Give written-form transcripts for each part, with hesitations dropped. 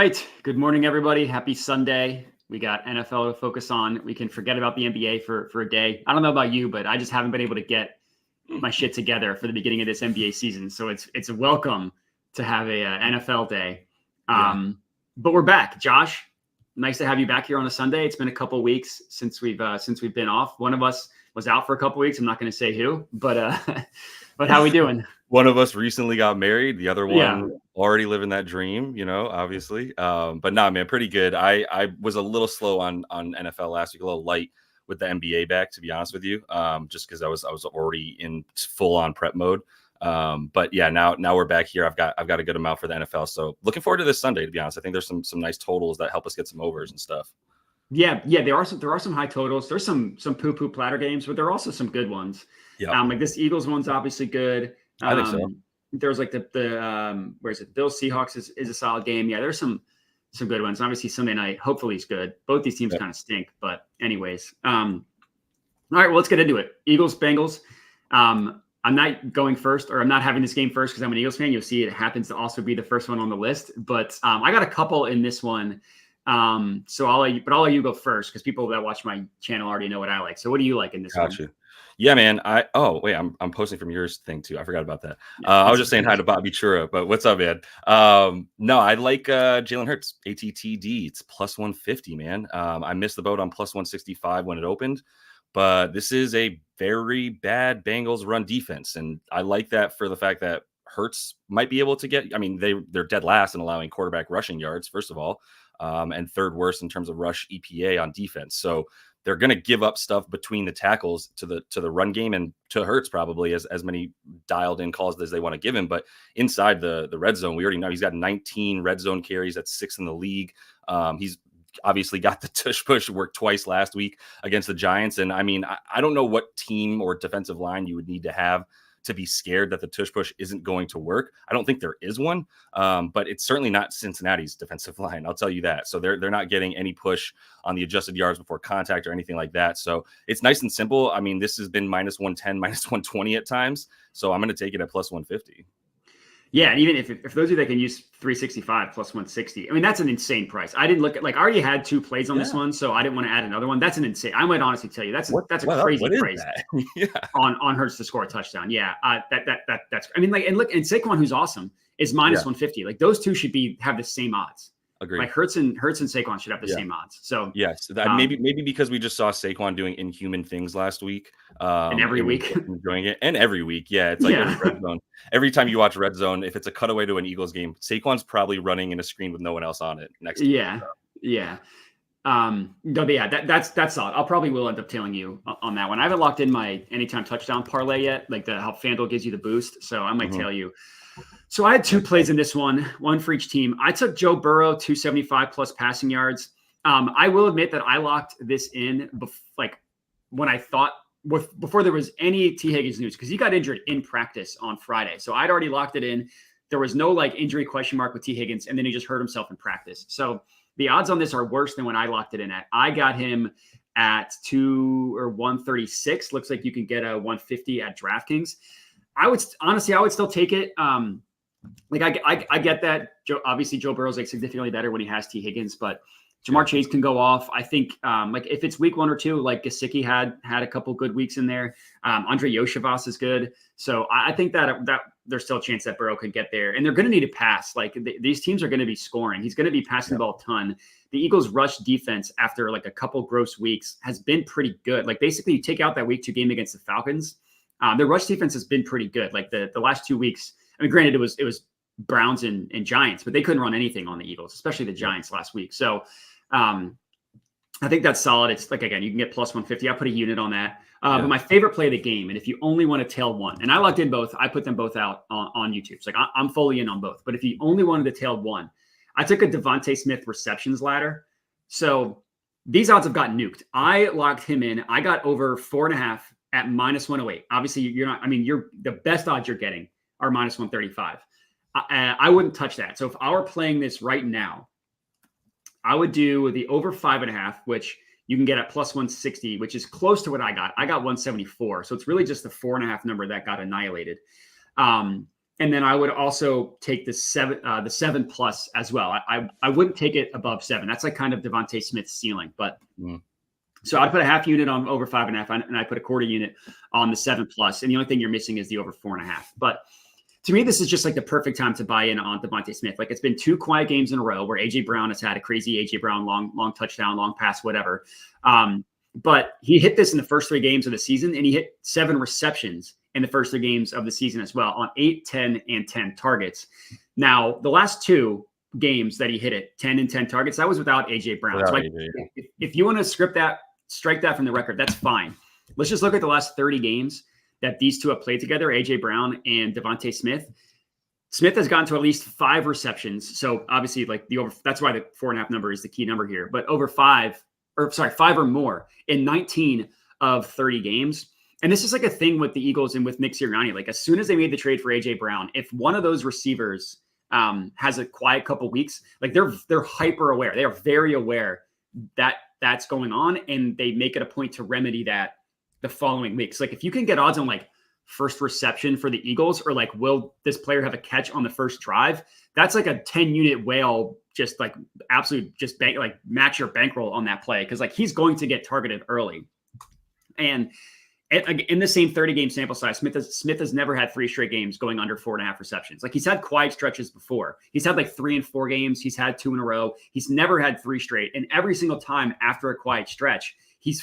right. Good morning, everybody. Happy Sunday. We got NFL to focus on. We can forget about the NBA for a day. I don't know about you, but I just haven't been able to get my shit together for the beginning of this NBA season. So it's a welcome to have a NFL day. But we're back. Josh, nice to have you back here on a Sunday. It's been a couple weeks since we've been off. One of us was out for a couple weeks. I'm not going to say who, but but how we doing? One of us recently got married. The other one already living that dream, obviously. But nah, man, pretty good. I was a little slow on NFL last week, a little light with the NBA back, to be honest with you, just because I was already in full on prep mode. But yeah, now we're back here. I've got a good amount for the NFL. So looking forward to this Sunday, to be honest. I think there's some nice totals that help us get some overs and stuff. Yeah, there are some high totals. There's some poo-poo platter games, but there are also some good ones. Yeah. Like this Eagles one's obviously good. I think so. There's like the where is it? Bills Seahawks is a solid game. Yeah, there's some good ones. Obviously Sunday night, hopefully is good. Both these teams kind of stink, but anyways. All right, well, let's get into it. Eagles Bengals. I'm not going first, or I'm not having this game first because I'm an Eagles fan. You'll see it happens to also be the first one on the list, but I got a couple in this one. So I'll let you go first because people that watch my channel already know what I like. So what do you like in this one? Gotcha. Yeah, man. I'm posting from yours thing too. I forgot about that. I was just saying hi to Bobby Chura, but what's up, man? No, I like Jalen Hurts, ATTD. It's plus 150, man. I missed the boat on plus 165 when it opened, but this is a very bad Bengals run defense. And I like that for the fact that Hurts might be able to get, I mean, they're dead last in allowing quarterback rushing yards, first of all, and third worst in terms of rush EPA on defense. So they're going to give up stuff between the tackles to the run game and to Hurts probably as many dialed in calls as they want to give him. But inside the red zone, we already know he's got 19 red zone carries. That's 6th in the league. He's obviously got the tush push work twice last week against the Giants. And I mean, I don't know what team or defensive line you would need to have to be scared that the tush push isn't going to work. I don't think there is one, but it's certainly not Cincinnati's defensive line. I'll tell you that. So they're not getting any push on the adjusted yards before contact or anything like that. So it's nice and simple. I mean, this has been minus 110, minus 120 at times. So I'm going to take it at plus 150. Yeah, and even if those of you that can use 365 plus 160, I mean, that's an insane price. I didn't look at, like, I already had 2 plays on this one, so I didn't want to add another one. That's an insane. I might honestly tell you that's a crazy price on Hurts to score a touchdown. Yeah, that's. I mean, like, and look, and Saquon, who's awesome, is minus 150. Like those two should have the same odds. Agreed. Like Hurts and Saquon should have the same odds. So yes, that maybe because we just saw Saquon doing inhuman things last week, and every week enjoying it, and every week, it's like Red Zone. Every time you watch Red Zone, if it's a cutaway to an Eagles game, Saquon's probably running in a screen with no one else on it next. That's solid. I'll probably will end up tailing you on that one. I haven't locked in my anytime touchdown parlay yet, like how FanDuel gives you the boost, so I might tail you. So I had 2 plays in this one for each team. I took Joe Burrow, 275 plus passing yards. I will admit that I locked this in when I thought before there was any T. Higgins news, because he got injured in practice on Friday. So I'd already locked it in. There was no injury question mark with T. Higgins, and then he just hurt himself in practice. So the odds on this are worse than when I locked it in at. I got him at 136. Looks like you can get a 150 at DraftKings. I would still take it. I get that. Obviously, Joe Burrow's significantly better when he has T. Higgins, but Jamar Chase can go off. I think if it's week 1 or 2, like Gesicki had a couple good weeks in there. Andre Yoshivas is good, so I think that there's still a chance that Burrow could get there, and they're going to need to pass. These teams are going to be scoring. He's going to be passing the ball a ton. The Eagles' rush defense after a couple gross weeks has been pretty good. Basically, you take out that week 2 game against the Falcons. Their rush defense has been pretty good. The last 2 weeks. I mean, granted, it was Browns and Giants, but they couldn't run anything on the Eagles, especially the Giants last week. So I think that's solid. It's again, you can get plus 150. I put a unit on that. But my favorite play of the game, and if you only want to tail one, and I locked in both, I put them both out on YouTube. So I'm fully in on both. But if you only wanted to tail one, I took a Devontae Smith receptions ladder. So these odds have gotten nuked. I locked him in. I got over 4.5 at minus 108. Obviously, you're not. I mean, you're the best odds you're getting are minus 135. I wouldn't touch that. So if I were playing this right now, I would do the over 5.5, which you can get at plus 160, which is close to what I got. I got 174. So it's really just the 4.5 number that got annihilated. And then I would also take the 7+ as well. I wouldn't take it above 7. That's like kind of Devontae Smith's ceiling. But so I'd put a half unit on over 5.5, and I put a quarter unit on the 7+. And the only thing you're missing is the over 4.5. But to me, this is just like the perfect time to buy in on Devontae Smith. Like, it's been 2 quiet games in a row where AJ Brown has had a crazy AJ Brown long touchdown, long pass, whatever. But he hit this in the first 3 games of the season, and he hit 7 receptions in the first 3 games of the season as well on 8, 10, and 10 targets. Now, the last 2 games that he hit it, 10 and 10 targets, that was without AJ Brown. So if you want to strike that from the record, that's fine. Let's just look at the last 30 games that these two have played together, AJ Brown and Devontae Smith. Smith has gotten to at least 5 receptions. So obviously, like, that's why the 4.5 number is the key number here. But over 5 or more in 19 of 30 games. And this is like a thing with the Eagles and with Nick Sirianni. Like, as soon as they made the trade for AJ Brown, if one of those receivers has a quiet couple weeks, like, they're hyper aware. They are very aware that that's going on, and they make it a point to remedy that the following weeks. Like, if you can get odds on like first reception for the Eagles, or like, will this player have a catch on the first drive? That's like a 10-unit whale, just like absolute, just match your bankroll on that play. Cause like, he's going to get targeted early. And in the same 30-game sample size, Smith has never had 3 straight games going under 4.5 receptions. Like, he's had quiet stretches before. He's had like 3 and 4 games. He's had 2 in a row. He's never had 3 straight. And every single time after a quiet stretch, he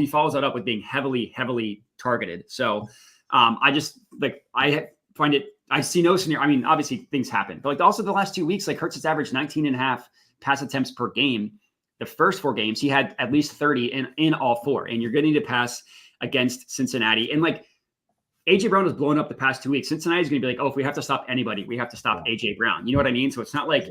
follows that up with being heavily targeted. So I just like, I find it, I see no scenario. I mean, obviously things happen, but like, also the last 2 weeks, like, Hurts has averaged 19.5 pass attempts per game. The first 4 games, he had at least 30 in all 4. And you're getting to pass against Cincinnati. And like, AJ Brown was blowing up the past 2 weeks. Cincinnati's going to be like, oh, if we have to stop anybody, we have to stop AJ Brown. You know what I mean? So it's not like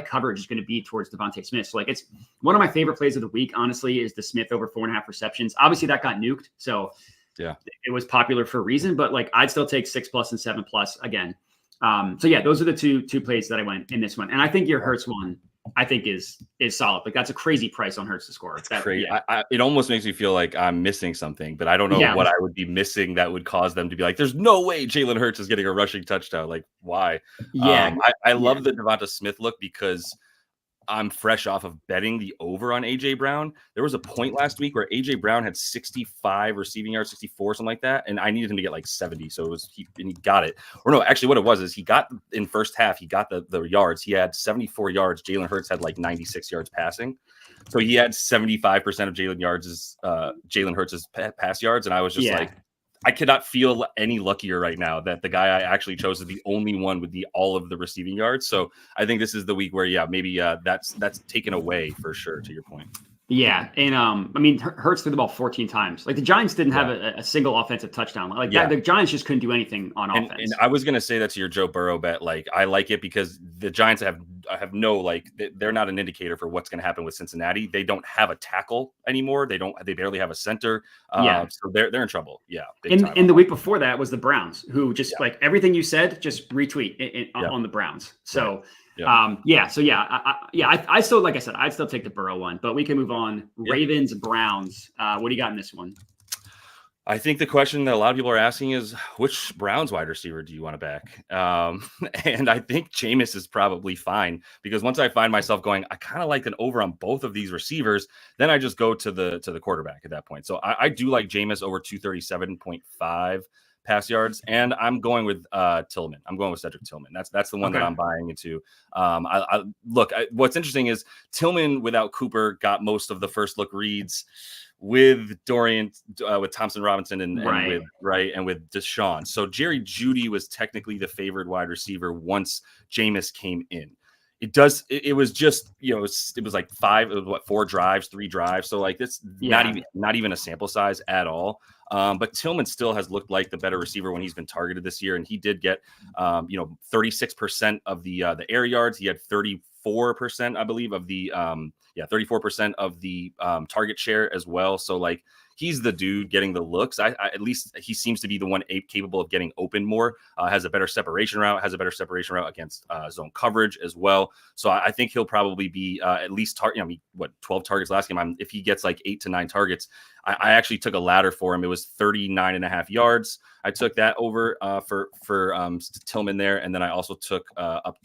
coverage is going to be towards Devontae Smith. So like, it's one of my favorite plays of the week, honestly, is the Smith over 4.5 receptions. Obviously that got nuked. So yeah, it was popular for a reason, but like, I'd still take 6+ and 7+ again. So yeah, those are the two plays that I went in this one. And I think your Hurts one, I think is solid. Like, that's a crazy price on Hurts to score. That's crazy. Yeah. It almost makes me feel like I'm missing something, but I don't know what I would be missing that would cause them to be like, there's no way Jalen Hurts is getting a rushing touchdown. Like, why? Yeah. I love the Devonta Smith look because I'm fresh off of betting the over on AJ Brown. There was a point last week where AJ Brown had 65 receiving yards, 64, something like that. And I needed him to get like 70. So he got it. Or no, actually what it was is he got in first half, he got the yards. He had 74 yards. Jalen Hurts had like 96 yards passing. So he had 75% of Jalen Hurts' pass yards. And I was just like, I cannot feel any luckier right now that the guy I actually chose is the only one with all of the receiving yards. So I think this is the week where, maybe that's taken away for sure, to your point. Yeah. And I mean, Hurts threw the ball 14 times. Like, the Giants didn't have a single offensive touchdown. Like, the Giants just couldn't do anything on offense. And I was going to say that to your Joe Burrow bet. Like, I like it because the Giants have no, like, they're not an indicator for what's going to happen with Cincinnati. They don't have a tackle anymore. They barely have a center. So they're in trouble. Yeah. In the week before that was the Browns, who just like everything you said, just retweet on the Browns. So I still, like I said, I'd still take the Burrow one, but we can move on. Ravens, Browns. What do you got in this one? I think the question that a lot of people are asking is, which Browns wide receiver do you want to back? And I think Jameis is probably fine, because once I find myself going, I kind of like an over on both of these receivers, then I just go to the quarterback at that point. So I do like Jameis over 237.5 pass yards, and I'm going with Tillman. I'm going with Cedric Tillman. That's the one that I'm buying into. What's interesting is Tillman without Cooper got most of the first look reads with Dorian, with Thompson Robinson and with Deshaun. So Jerry Jeudy was technically the favored wide receiver once Jameis came in. It was just, it was like 4 drives, 3 drives. So like this, not even a sample size at all. But Tillman still has looked like the better receiver when he's been targeted this year. And he did get, 36% of the air yards. He had 34% 34%, I believe, of the 34% of the target share as well. So like he's the dude getting the looks. I at least he seems to be the one capable of getting open more. Has a better separation route. Has a better separation route against zone coverage as well. So I think he'll probably be at least 12 targets last game. If he gets like 8 to 9 targets, I actually took a ladder for him. It was 39.5 yards. I took that over for Tillman there, and then I also took up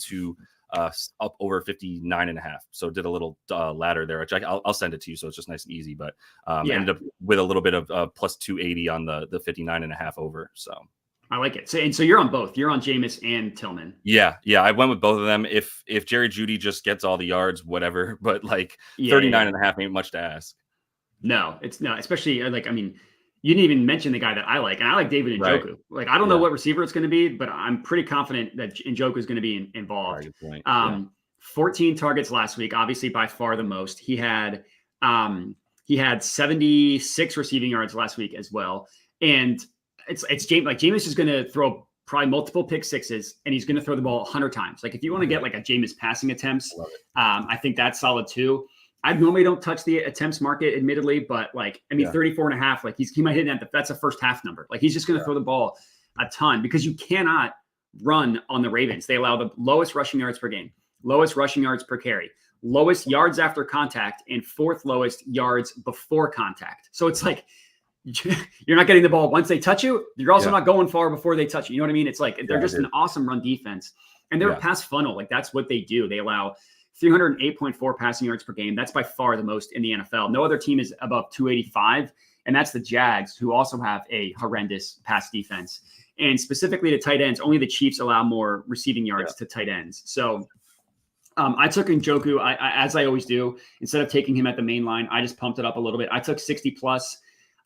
over 59.5. So did a little ladder there, which I'll send it to you. So it's just nice and easy, but ended up with a little bit of plus 280 on the 59.5 over. So I like it. So you're on both. You're on Jameis and Tillman. Yeah. I went with both of them. If Jerry Jeudy just gets all the yards, whatever, but like 39.5 ain't much to ask. No, it's not. Especially like, I mean, you didn't even mention the guy that I like, and I like David Njoku. Right. Like, I don't know what receiver it's going to be, but I'm pretty confident that Njoku is going to be involved. Right, 14 targets last week, obviously by far the most. He had 76 receiving yards last week as well. And it's Jameis. Like, Jameis is going to throw probably multiple pick sixes, and he's going to throw the ball 100 times. Like, if you want to get like a Jameis passing attempts, I think that's solid too. I normally don't touch the attempts market, admittedly, but like, I mean, 34.5, like he might hit that. That's a first half number. Like, he's just going to throw the ball a ton because you cannot run on the Ravens. They allow the lowest rushing yards per game, lowest rushing yards per carry, lowest yards after contact, and fourth lowest yards before contact. So it's like, you're not getting the ball once they touch you. You're also not going far before they touch you. You know what I mean? It's like, they're just an awesome run defense, and they're a pass funnel. Like, that's what they do. They allow 308.4 passing yards per game. That's by far the most in the NFL. No other team is above 285. And that's the Jags, who also have a horrendous pass defense. And specifically to tight ends, only the Chiefs allow more receiving yards to tight ends. So I took Njoku, as I always do. Instead of taking him at the main line, I just pumped it up a little bit. I took 60 plus.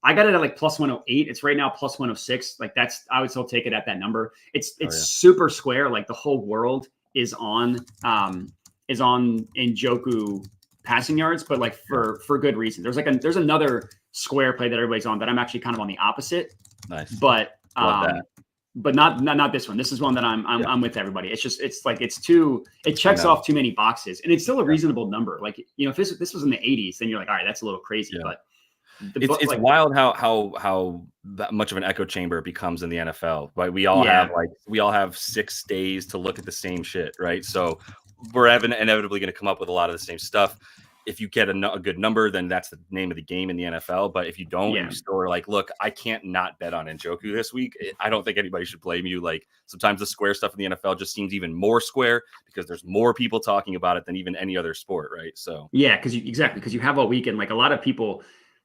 I got it at like plus 108. It's right now plus 106. Like, I would still take it at that number. It's super square. Like, the whole world is on Njoku passing yards, but like for good reason. There's another square play that everybody's on that I'm actually kind of on the opposite. Nice. But not this one. This is one that I'm with everybody. It's it checks off too many boxes, and it's still a reasonable number. Like, if this was in the 80s, then you're like, all right, that's a little crazy. But it's wild how that much of an echo chamber it becomes in the NFL. Right? We all have 6 days to look at the same shit, right? So we're inevitably going to come up with a lot of the same stuff. If you get a good number, then that's the name of the game in the NFL. But if you don't, you still are like, look, I can't not bet on Njoku this week. I don't think anybody should blame you. Like, sometimes the square stuff in the NFL just seems even more square because there's more people talking about it than even any other sport, right? So because you have all weekend. Like, a lot of people,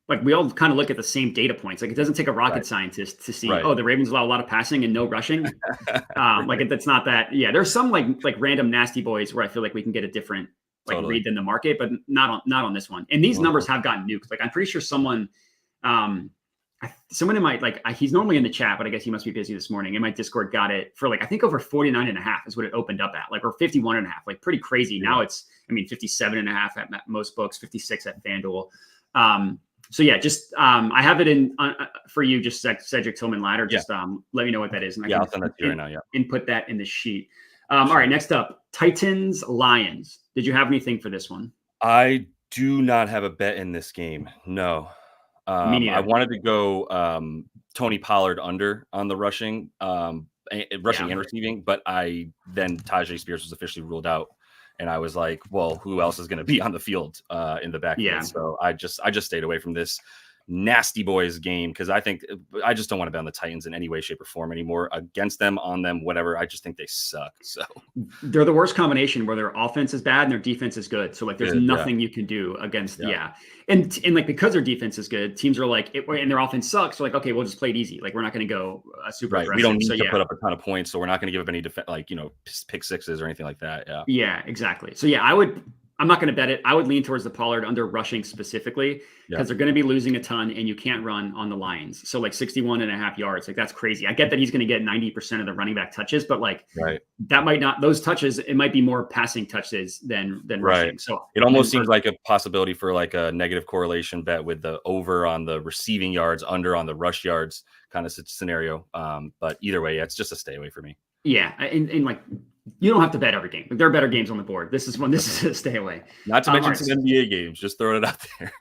like, we all kind of look at the same data points. Like, it doesn't take a rocket scientist to see, the Ravens allow a lot of passing and no rushing. That's not that. Yeah, there's some like random nasty boys where I feel like we can get a different read than the market, but not on this one. And these numbers have gotten nuked. Like, I'm pretty sure someone in my he's normally in the chat, but I guess he must be busy this morning. In my Discord, got it for I think over 49.5 is what it opened up at, or 51.5, like pretty crazy. Now it's 57.5 at most books, 56 at FanDuel. So I have it in for you, just Cedric Tillman ladder. Just let me know what that is. And I'll send that to you right now. Yeah. Input that in the sheet. All right, next up, Titans Lions. Did you have anything for this one? I do not have a bet in this game. No. I wanted to go Tony Pollard under on the rushing and receiving, but then Tajay Spears was officially ruled out. And I was like, well, who else is going to be on the field in the backfield? Yeah. So I just stayed away from this nasty boys game because I just don't want to bet on the Titans in any way, shape, or form anymore. Against them, on them, whatever. I just think they suck. So they're the worst combination where their offense is bad and their defense is good. So there's nothing you can do against. And because their defense is good, teams are like, and their offense sucks. So okay, we'll just play it easy. Like, we're not going to go super aggressive. We don't need to put up a ton of points, so we're not going to give up any pick sixes or anything like that. Yeah, exactly. So I'm not going to bet it. I would lean towards the Pollard under rushing specifically because they're going to be losing a ton and you can't run on the Lions. So 61.5 yards, that's crazy. I get that he's going to get 90% of the running back touches, but that might not, those touches, it might be more passing touches than rushing. So it almost seems like a possibility for a negative correlation bet with the over on the receiving yards, under on the rush yards kind of scenario. But either way, it's just a stay away for me. Yeah, and like you don't have to bet every game. Like, there are better games on the board. This is a stay away. Not to mention All right. some NBA games. Just throwing it out there.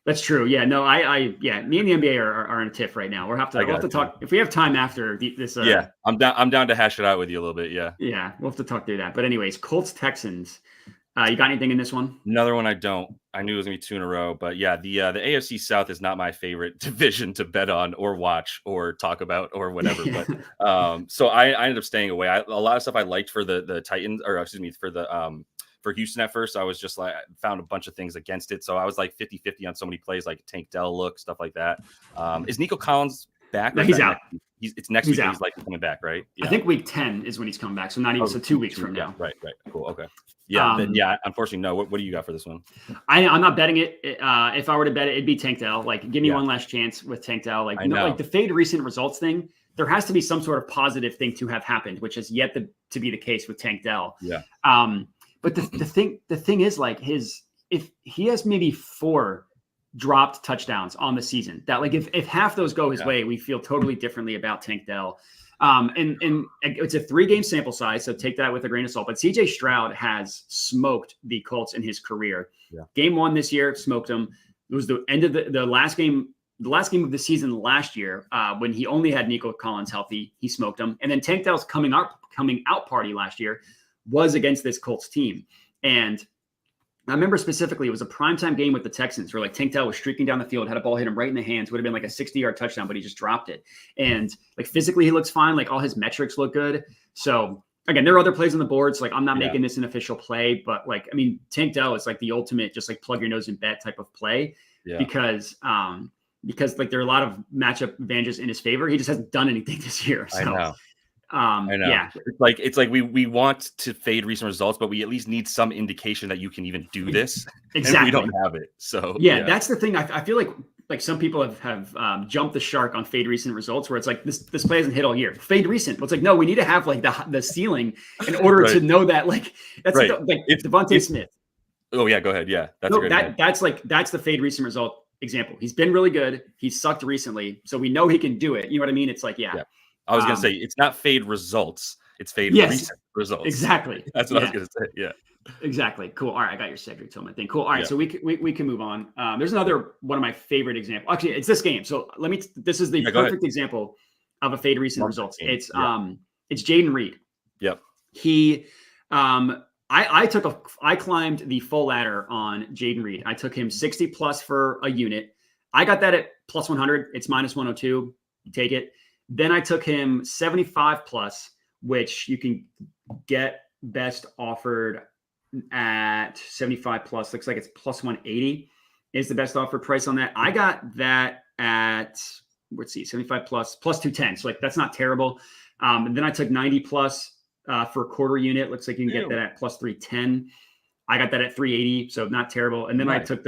That's true. Yeah, no, yeah, me and the NBA are in a tiff right now. We'll have to talk if we have time after this. Yeah, I'm down to hash it out with you a little bit. Yeah, we'll have to talk through that. But anyways, Colts Texans. You got anything in this one? Another one I don't. I knew it was gonna be 2 in a row, but yeah, the AFC South is not my favorite division to bet on or watch or talk about or whatever. But so I ended up staying away. A lot of stuff I liked for the Titans, or excuse me, for Houston at first. I was just like, found a bunch of things against it. So I was like 50-50 on so many plays, like Tank Dell look, stuff like that. Is Nico Collins back? No, he's out. It's next week. He's likely coming back, right? Yeah. I think week 10 is when he's coming back. So not even 2 weeks from now. Right. Cool. Okay. Yeah. Unfortunately, no. What do you got for this one? I'm not betting it. If I were to bet it, it'd be Tank Dell. Like, give me one last chance with Tank Dell. Like, like the fade recent results thing. There has to be some sort of positive thing to have happened, which has yet to be the case with Tank Dell. Yeah. But the thing is, like, if he has maybe 4 dropped touchdowns on the season, that like if half those go his way, we feel totally differently about Tank Dell. And it's a 3-game sample size, so take that with a grain of salt. But CJ Stroud has smoked the Colts in his career. Yeah. Game 1 this year, smoked them. It was the end of the last game. The last game of the season last year, when he only had Nico Collins healthy, he smoked him. And then Tank Dell's coming out party last year was against this Colts team. And I remember specifically, it was a primetime game with the Texans where like Tank Dell was streaking down the field, had a ball hit him right in the hands, would have been like a 60-yard touchdown, but he just dropped it. And like physically he looks fine. Like all his metrics look good. So again, there are other plays on the board. So like, I'm not making this an official play, but like, I mean, Tank Dell is like the ultimate, just like plug your nose and bet type of play because like there are a lot of matchup advantages in his favor. He just hasn't done anything this year. So. I know. Yeah. It's like we want to fade recent results, but we at least need some indication that you can even do this. Exactly. And we don't have it. So that's the thing. I feel like some people have jumped the shark on fade recent results where it's like this play hasn't hit all year. Fade recent. But it's like, no, we need to have like the ceiling in order to know that like that's like Devontae Smith. Oh yeah, go ahead. Yeah. That's the fade recent result example. He's been really good. He's sucked recently. So we know he can do it. You know what I mean? It's like, I was going to say, it's not fade results. It's fade recent results. Exactly. That's what I was going to say. Yeah. Exactly. Cool. All right. I got your Cedric Tillman thing. Cool. All right. So we can move on. There's another one of my favorite examples. Actually, it's this game. So this is the perfect example of a fade recent results. It's Jaden Reed. Yep. He, I climbed the full ladder on Jaden Reed. I took him 60 plus for a unit. I got that at plus 100. It's minus 102. You take it. Then I took him 75 plus, which you can get best offered at 75 plus. Looks like it's plus 180 is the best offered price on that. I got that at, let's see, 75 plus 210. So like, that's not terrible. And then I took 90 plus for a quarter unit. Looks like you can get that at plus 310. I got that at 380. So not terrible. And then I took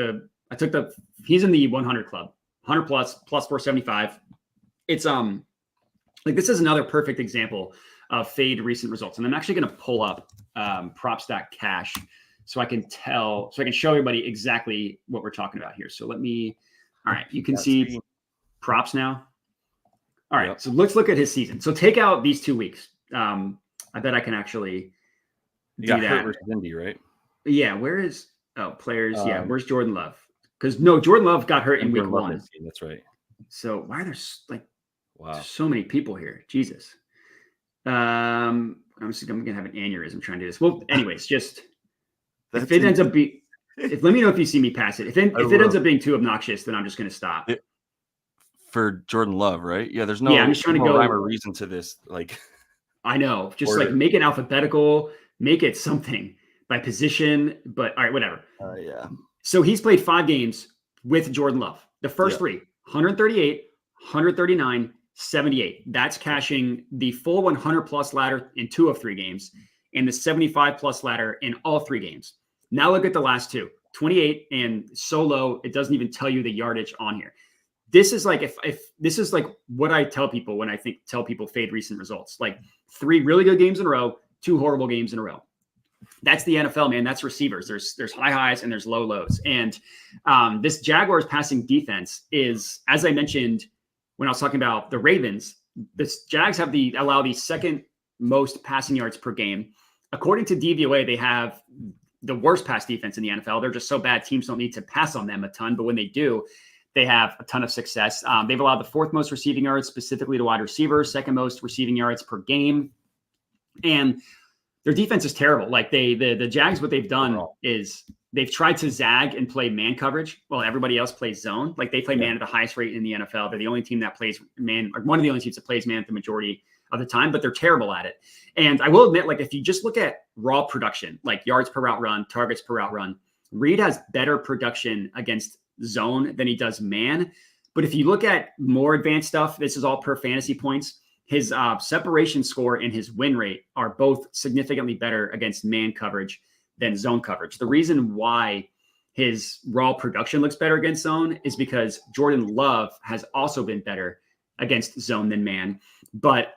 he's in the 100 club, 100 plus 475. It's, like this is another perfect example of fade recent results. And I'm actually going to pull up Props.cash so I can show everybody exactly what we're talking about here. So all right, you can see props now. All right, so let's look at his season. So take out these 2 weeks. I bet I can actually do that. Hurt versus Indy, right? Yeah, players? Where's Jordan Love? Because Jordan Love got hurt in week 1. That's right. So why are there so many people here? Jesus. I'm gonna have an aneurysm trying to do this. Well, anyways, if it ends up being, let me know if you see me pass it. If it ends up being too obnoxious, then I'm just gonna stop. For Jordan Love, right? Yeah, there's no. Yeah, I'm just trying to go rhyme or reason to this. Like, I know, just like make it alphabetical, make it something by position. But all right, whatever. So he's played 5 games with Jordan Love. The first 3, 138, 139. 78. That's cashing the full 100 plus ladder in 2 of 3 games and the 75 plus ladder in all 3 games. Now look at the last 2, 28 and so low. It doesn't even tell you the yardage on here. This is like, if this is like what I tell people when I tell people fade recent results, like 3 really good games in a row, 2 horrible games in a row. That's the NFL, man. That's receivers. There's high highs and there's low lows. And this Jaguars passing defense is, as I mentioned, when I was talking about the Ravens, the Jags allow the second most passing yards per game. According to DVOA, they have the worst pass defense in the NFL. They're just so bad, teams don't need to pass on them a ton. But when they do, they have a ton of success. They've allowed the fourth most receiving yards, specifically to wide receivers, second most receiving yards per game. And their defense is terrible. Like the Jags, what they've done is they've tried to zag and play man coverage while everybody else plays zone. Like they play man at the highest rate in the NFL. They're the only team that plays man, or one of the only teams that plays man the majority of the time, but they're terrible at it. And I will admit, like if you just look at raw production, like yards per route run, targets per route run, Reed has better production against zone than he does man. But if you look at more advanced stuff, this is all per fantasy points. His separation score and his win rate are both significantly better against man coverage than zone coverage. The reason why his raw production looks better against zone is because Jordan Love has also been better against zone than man. But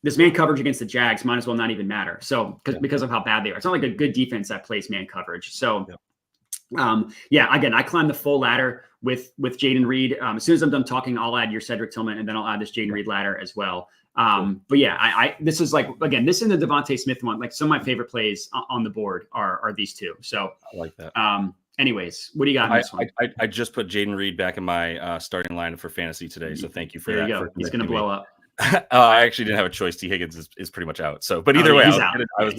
this man coverage against the Jags might as well not even matter. So because of how bad they are, it's not like a good defense that plays man coverage. So again, I climbed the full ladder with Jayden Reed. As soon as I'm done talking, I'll add your Cedric Tillman, and then I'll add this Jayden Reed ladder as well. But yeah, this is like, again, this and the Devontae Smith one, like some of my favorite plays on the board are these two. So I like that. Anyways, what do you got in this one? I just put Jayden Reed back in my starting lineup for fantasy today. So thank you for that. There you go. He's going to blow up. I actually didn't have a choice. T. Higgins is pretty much out. So, but either way, I was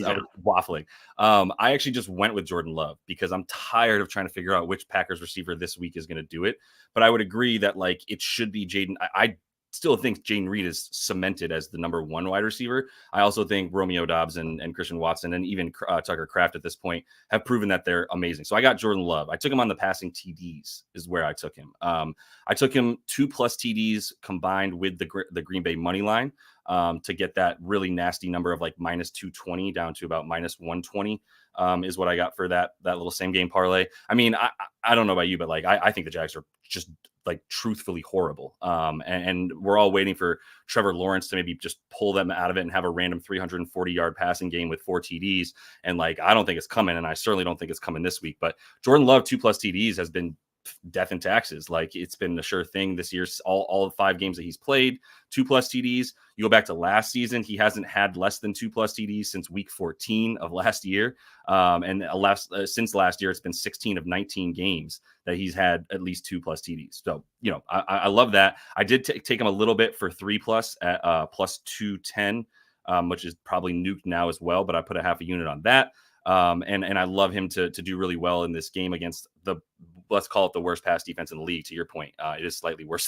waffling. I actually just went with Jordan Love because I'm tired of trying to figure out which Packers receiver this week is going to do it. But I would agree that like it should be Jayden. I still think Jayden Reed is cemented as the number one wide receiver. I also think Romeo Doubs and Christian Watson and even Tucker Kraft at this point have proven that they're amazing. So I got Jordan Love. I took him on the passing TDs is where I took him. I took him 2+ TDs combined with the Green Bay money line to get that really nasty number of like -220 down to about -120 is what I got for that little same game parlay. I mean, I don't know about you, but like I think the Jags are just like truthfully horrible. And we're all waiting for Trevor Lawrence to maybe just pull them out of it and have a random 340-yard passing game with 4 TDs. And like, I don't think it's coming. And I certainly don't think it's coming this week, but Jordan Love 2+ TDs has been death and taxes. Like it's been a sure thing this year. All 5 games that he's played, 2+ TDs. You go back to last season, he hasn't had less than 2+ TDs since week 14 of last year. And since last year, it's been 16 of 19 games that he's had at least 2+ TDs. So, you know, I love that. I did take him a little bit for 3+ at +210, which is probably nuked now as well, but I put a half a unit on that. And I love him to do really well in this game against let's call it the worst pass defense in the league. To your point, it is slightly worse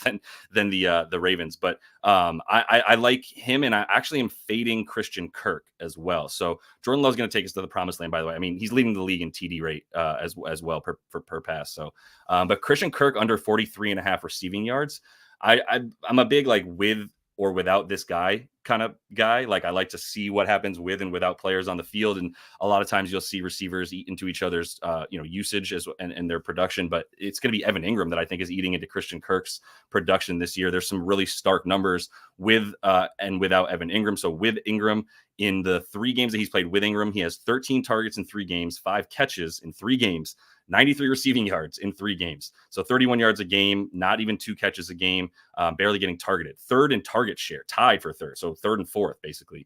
than the Ravens, but I like him, and I actually am fading Christian Kirk as well. So Jordan Love's going to take us to the promised land. By the way, I mean he's leading the league in TD rate as well per pass. So, but Christian Kirk under 43.5 receiving yards. I'm a big like with or without this guy kind of guy. Like I like to see what happens with and without players on the field. And a lot of times you'll see receivers eat into each other's, usage and their production, but it's going to be Evan Ingram that I think is eating into Christian Kirk's production this year. There's some really stark numbers with and without Evan Ingram. So with Ingram, in the 3 games that he's played with Ingram, he has 13 targets in 3 games, 5 catches in 3 games, 93 receiving yards in 3 games. So 31 yards a game, not even 2 catches a game, barely getting targeted. 3rd in target share, tied for 3rd. So 3rd and 4th, basically,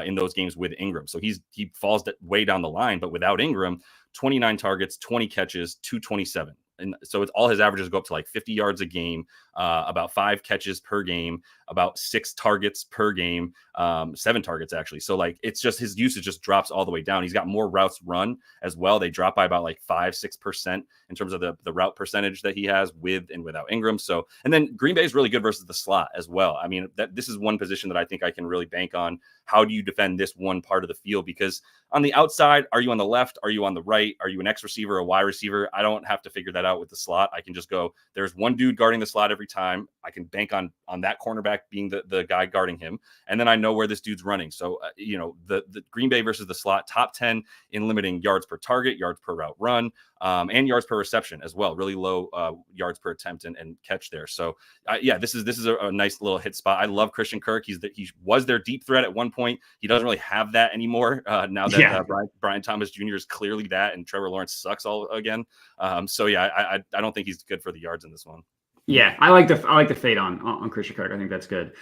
in those games with Ingram. So he falls way down the line, but without Ingram, 29 targets, 20 catches, 227. And so it's all his averages go up to like 50 yards a game, about 5 catches per game, about 6 targets per game, 7 targets actually. So like it's just his usage just drops all the way down. He's got more routes run as well. They drop by about like 5-6% in terms of the route percentage that he has with and without Ingram. So and then Green Bay is really good versus the slot as well. I mean this is one position that I think I can really bank on. How do you defend this one part of the field? Because on the outside, are you on the left? Are you on the right? Are you an X receiver, a Y receiver? I don't have to figure that out with the slot. I can just go, there's one dude guarding the slot every time. I can bank on that cornerback being the guy guarding him. And then I know where this dude's running. So, the Green Bay versus the slot, top 10 in limiting yards per target, yards per route run, and yards per reception as well. Really low yards per attempt and catch there. So, this is a nice little hit spot. I love Christian Kirk. He was their deep threat at one point. He doesn't really have that anymore now that Brian Thomas Jr. is clearly that, and Trevor Lawrence sucks all again. I don't think he's good for the yards in this one. Yeah, I like the fade on Christian Kirk. I think that's good.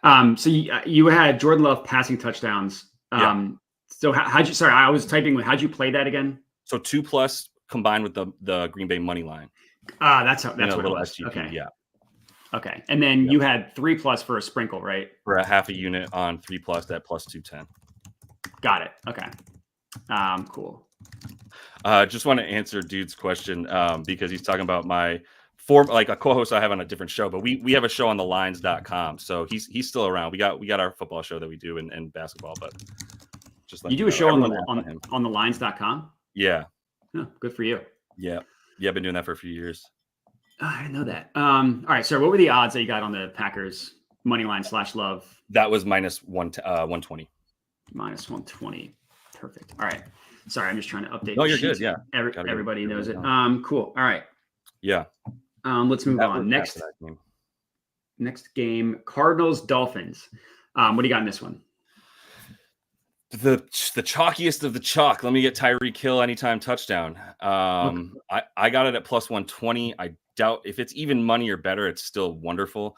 So you had Jordan Love passing touchdowns So how'd you? Sorry, I was typing. How'd you play that again? So 2+ combined with the Green Bay money line. That's what a it little was. SGP. Okay. Yeah. Okay. And then you had 3+ for a sprinkle, right? For a half a unit on 3+ at +210. Got it. Okay. Cool. Just want to answer dude's question because he's talking about my like a co-host I have on a different show, but we have a show on thelines.com. So he's still around. We got our football show that we do and basketball, but just you do a show on the lines.com? Yeah. Oh, good for you. Yeah. Yeah, I've been doing that for a few years. I didn't know that. All right. So what were the odds that you got on the Packers money line /love? That was -120. -120. Perfect. All right. Sorry, I'm just trying to update. No, you're good. Yeah. Everybody knows it. Cool. All right. Yeah. Let's move on. Next game, Cardinals Dolphins. What do you got in this one? The chalkiest of the chalk. Let me get Tyreek Hill anytime touchdown. I got it at +120. I doubt if it's even money or better, it's still wonderful.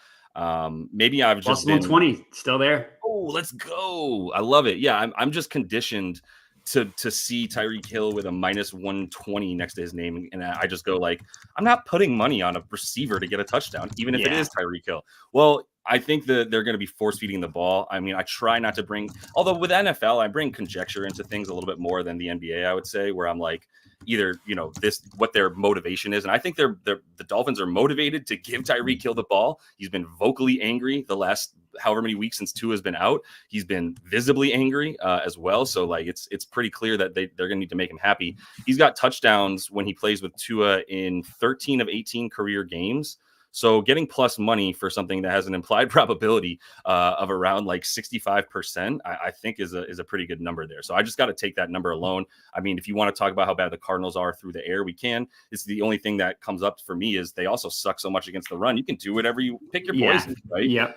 Maybe I've just +120 still there. Oh, let's go. I love it. Yeah, I'm just conditioned to see Tyreek Hill with a -120 next to his name. And I just go like, I'm not putting money on a receiver to get a touchdown, even if it is Tyreek Hill. Well, I think that they're going to be force feeding the ball. I mean, I try not to although with NFL, I bring conjecture into things a little bit more than the NBA, I would say, where I'm like, either, what their motivation is. And I think the Dolphins are motivated to give Tyreek Hill the ball. He's been vocally angry the last however many weeks since Tua has been out. He's been visibly angry as well. So like, it's pretty clear that they're going to need to make him happy. He's got touchdowns when he plays with Tua in 13 of 18 career games. So getting plus money for something that has an implied probability of around like 65%, I think is a pretty good number there. So I just got to take that number alone. I mean, if you want to talk about how bad the Cardinals are through the air, we can. It's the only thing that comes up for me is they also suck so much against the run. You can do whatever you pick your poison, right? Yeah.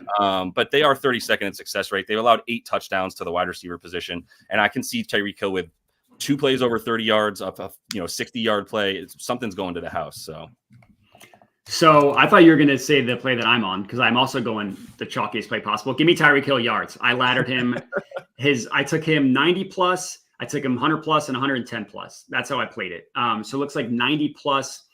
But they are 32nd in success rate. They've allowed 8 touchdowns to the wide receiver position. And I can see Tyreek Hill with 2 plays over 30 yards, a 60-yard play. Something's going to the house. So I thought you were going to say the play that I'm on because I'm also going the chalkiest play possible. Give me Tyreek Hill yards. I laddered him. I took him 90 plus. I took him 100 plus and 110 plus. That's how I played it. So it looks like 90 plus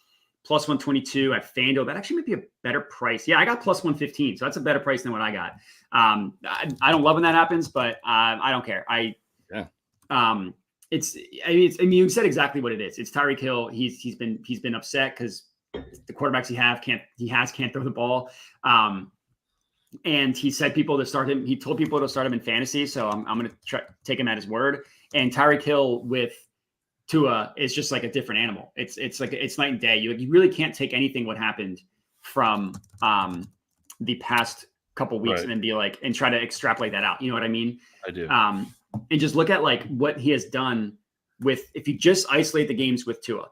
122 at FanDuel. That actually might be a better price. Yeah, I got plus 115. So that's a better price than what I got. I don't love when that happens, but I don't care. You said exactly what it is. It's Tyreek Hill. He's been upset because the quarterbacks can't throw the ball. And he said people to start him. He told people to start him in fantasy. So I'm going to take him at his word. And Tyreek Hill with Tua is just like a different animal. It's night and day. You really can't take anything what happened from the past couple weeks and then be like, and try to extrapolate that out. You know what I mean? I do. And just look at like what he has done if you just isolate the games with Tua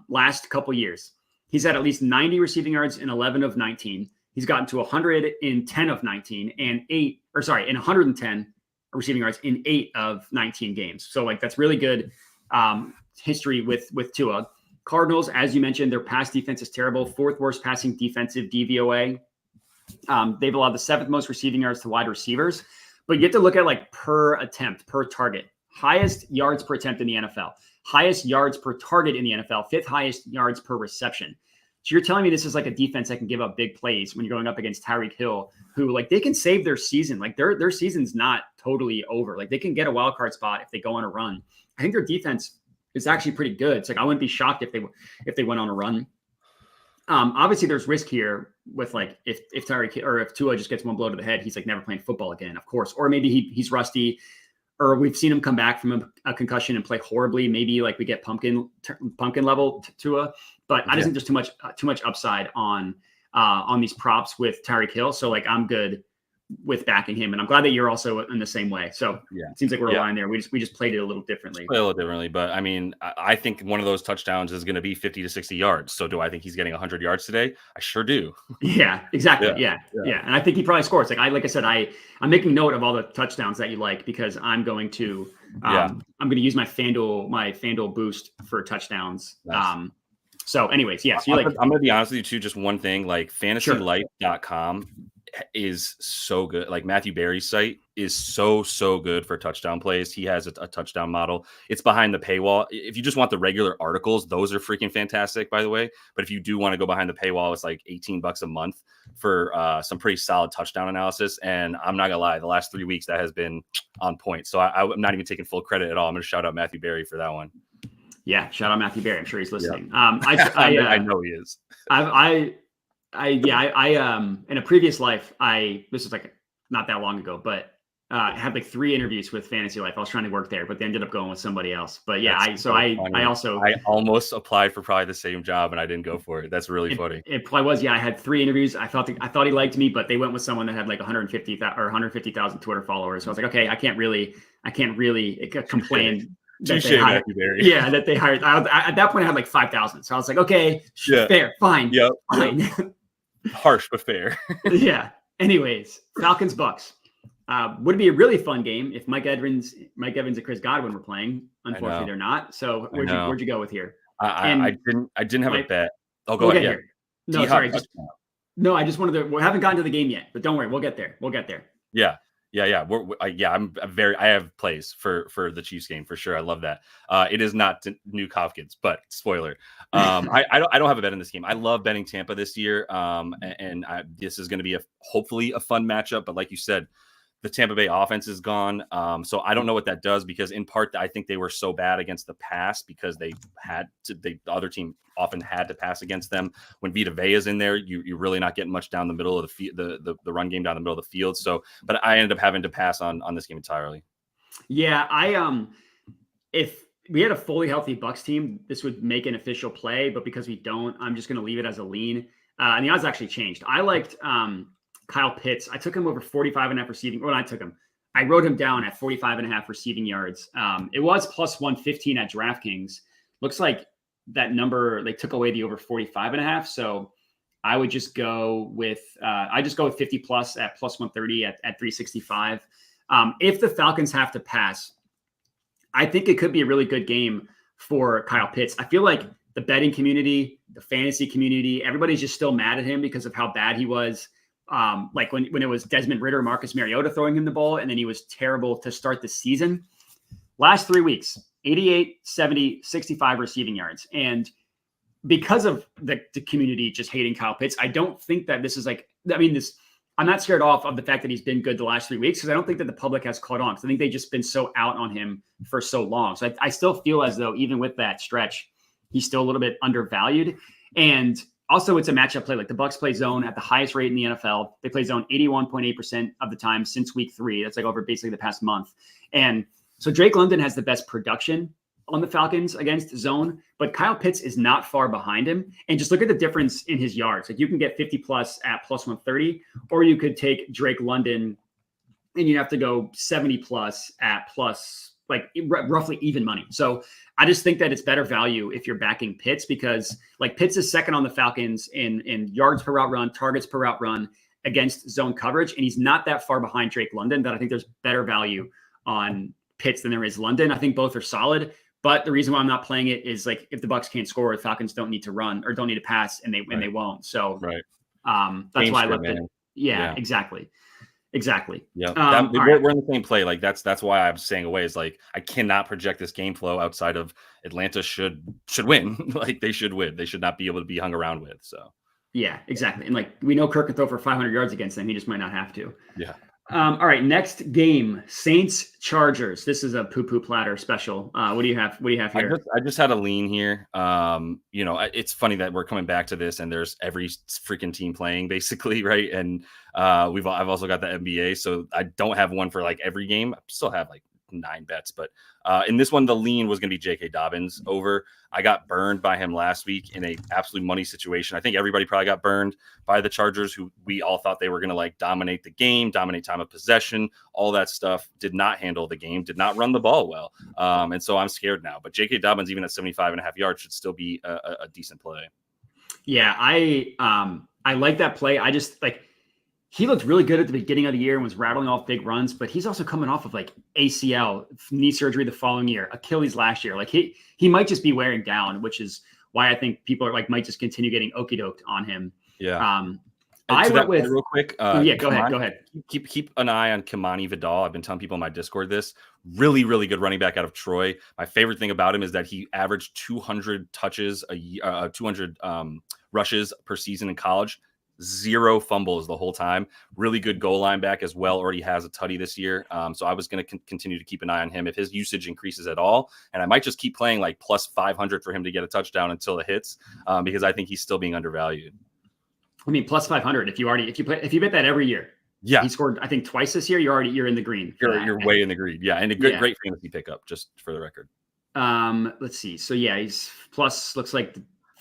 last couple years. He's had at least 90 receiving yards in 11 of 19. He's gotten to 100 in 10 of 19 and 110 receiving yards in 8 of 19 games. So like, that's really good history with Tua. Cardinals, as you mentioned, their pass defense is terrible. 4th worst passing defensive DVOA. They've allowed the 7th most receiving yards to wide receivers, but you have to look at like per attempt, per target. Highest yards per attempt in the NFL. Highest yards per target in the NFL. 5th highest yards per reception. So you're telling me this is like a defense that can give up big plays when you're going up against Tyreek Hill, who like they can save their season. Like their season's not totally over. Like they can get a wild card spot if they go on a run. I think their defense is actually pretty good. It's like I wouldn't be shocked if they went on a run. Obviously, there's risk here with like if Tyreek or if Tua just gets one blow to the head, he's like never playing football again, of course. Or maybe he's rusty. Or we've seen him come back from a concussion and play horribly. Maybe like we get pumpkin level Tua, but I just think there's too much upside on these props with Tyreek Hill. So like I'm good with backing him, and I'm glad that you're also in the same way. So it seems like we're aligned there. We just played it a little differently. But I mean, I think one of those touchdowns is going to be 50 to 60 yards. So do I think he's getting 100 yards today? I sure do. Yeah, exactly. Yeah. And I think he probably scores. Like I said, I'm making note of all the touchdowns that you like because I'm going to I'm going to use my FanDuel boost for touchdowns. Nice. So anyways, yes, I'm going to be honest with you too. Just one thing, like fantasylight.com. is so good. Like Matthew Berry's site is so good for touchdown plays. He has a touchdown model. It's behind the paywall. If you just want the regular articles, those are freaking fantastic, by the way. But if you do want to go behind the paywall, it's like $18 a month for some pretty solid touchdown analysis. And I'm not gonna lie, the last 3 weeks that has been on point. So I'm not even taking full credit at all. I'm gonna shout out Matthew Berry for that one. Yeah, shout out Matthew Berry. I'm sure he's listening. Yeah. I know he is. In a previous life, this was like not that long ago, but I had like 3 interviews with Fantasy Life. I was trying to work there, but they ended up going with somebody else. But yeah, I almost applied for probably the same job and I didn't go for it. That's really funny. It probably was. Yeah, I had 3 interviews. I thought he liked me, but they went with someone that had like 150,000 Twitter followers. So I was like, okay, I can't really complain. That they hired. At that point, I had like 5,000. So I was like, okay, fair, fine. Yep. Fine. Harsh, but fair. Yeah. Anyways, Falcons Bucks. Would be a really fun game if Mike Evans and Chris Godwin were playing. Unfortunately, they're not. So where'd you go with here? I didn't have a bet. I'll go ahead. No, sorry. I just wanted to. We haven't gotten to the game yet, but don't worry, we'll get there. Yeah. I have plays for the Chiefs game for sure. I love that. It is not Nuke Hopkins, but spoiler. I don't have a bet in this game. I love betting Tampa this year. This is going to be hopefully a fun matchup. But like you said, the Tampa Bay offense is gone. So I don't know what that does because in part, I think they were so bad against the pass because the other team often had to pass against them. When Vita Vea is in there, you're really not getting much down the middle of the run game down the middle of the field. So, but I ended up having to pass on this game entirely. Yeah. If we had a fully healthy Bucs team, this would make an official play, but because we don't, I'm just going to leave it as a lean. And the odds actually changed. I liked, Kyle Pitts. I took him over 45.5 receiving. When I took him, I wrote him down at 45.5 receiving yards. It was plus 115 at DraftKings. Looks like that number, they took away the over 45.5. So I would just go with, 50 plus at plus 130 at 365. If the Falcons have to pass, I think it could be a really good game for Kyle Pitts. I feel like the betting community, the fantasy community, everybody's just still mad at him because of how bad he was. Like when it was Desmond Ridder, Marcus Mariota throwing him the ball, and then he was terrible to start the season. Last 3 weeks, 88, 70, 65 receiving yards. And because of the community just hating Kyle Pitts, I don't think that this is I'm not scared off of the fact that he's been good the last 3 weeks because I don't think that the public has caught on. Because I think they've just been so out on him for so long. So I still feel as though even with that stretch, he's still a little bit undervalued. And also, it's a matchup play. Like the Bucs play zone at the highest rate in the NFL. They play zone 81.8% of the time since week 3. That's like over basically the past month. And so Drake London has the best production on the Falcons against zone, but Kyle Pitts is not far behind him. And just look at the difference in his yards. Like you can get 50 plus at plus 130, or you could take Drake London and you have to go 70 plus at plus like roughly even money. So I just think that it's better value if you're backing Pitts because like Pitts is second on the Falcons in yards per route run, targets per route run against zone coverage. And he's not that far behind Drake London that I think there's better value on Pitts than there is London. I think both are solid, but the reason why I'm not playing it is like if the Bucs can't score, the Falcons don't need to run or don't need to pass and they won't. So that's why I left it. Yeah, exactly. Yeah, we're in the same play. Like that's why I'm staying away. Is like I cannot project this game flow outside of Atlanta should win. Like they should win. They should not be able to be hung around with. So yeah, exactly. And like we know Kirk can throw for 500 yards against them. He just might not have to. Yeah. All right, next game: Saints Chargers. This is a poo-poo platter special. What do you have? What do you have here? I just had a lean here. It's funny that we're coming back to this, and there's every freaking team playing basically, right? And I've also got the NBA, so I don't have one for like every game. I still have like 9 bets, but in this one, the lean was going to be J.K. Dobbins over. I got burned by him last week in a absolute money situation. I think everybody probably got burned by the Chargers, who we all thought they were going to like dominate the game, dominate time of possession, all that stuff. Did not handle the game, did not run the ball well. And so I'm scared now. But J.K. Dobbins, even at 75.5 yards, should still be a decent play. Yeah, I like that play. I just like he looked really good at the beginning of the year and was rattling off big runs, but he's also coming off of like ACL, knee surgery the following year, Achilles last year. Like he might just be wearing down, which is why I think people are like might just continue getting okey-doked on him. Yeah. I to went that with point real quick. yeah. Go ahead. Keep an eye on Kimani Vidal. I've been telling people in my Discord this. Really, really good running back out of Troy. My favorite thing about him is that he averaged 200 touches a year, 200 rushes per season in college. 0 fumbles the whole time. Really good goal line back as well. Already has a tutty this year. So I was going to continue to keep an eye on him if his usage increases at all. And I might just keep playing like plus 500 for him to get a touchdown until it hits, because I think he's still being undervalued. I mean, plus 500. If you bet that every year, Yeah, he scored I think twice this year. You're in the green. You're way in the green. Yeah, and a great fantasy pickup, just for the record. Let's see. So yeah, he's plus looks like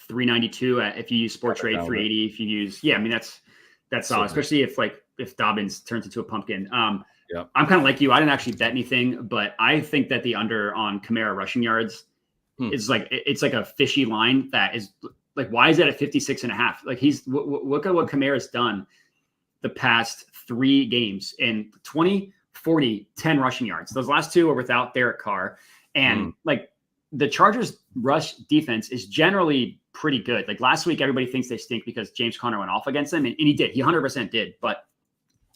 392 if you use Sport Trade, 380 if you use. Yeah, I mean that's solid, especially if Dobbins turns into a pumpkin. I'm kind of like you. I didn't actually bet anything, but I think that the under on Kamara rushing yards is it's like a fishy line that is like, why is that at 56.5? Like look at what Kamara's done the past 3 games in 20, 40, 10 rushing yards. Those last 2 are without Derek Carr. And like the Chargers rush defense is generally pretty good. Like last week, everybody thinks they stink because James Conner went off against them, and he did. He 100% did. But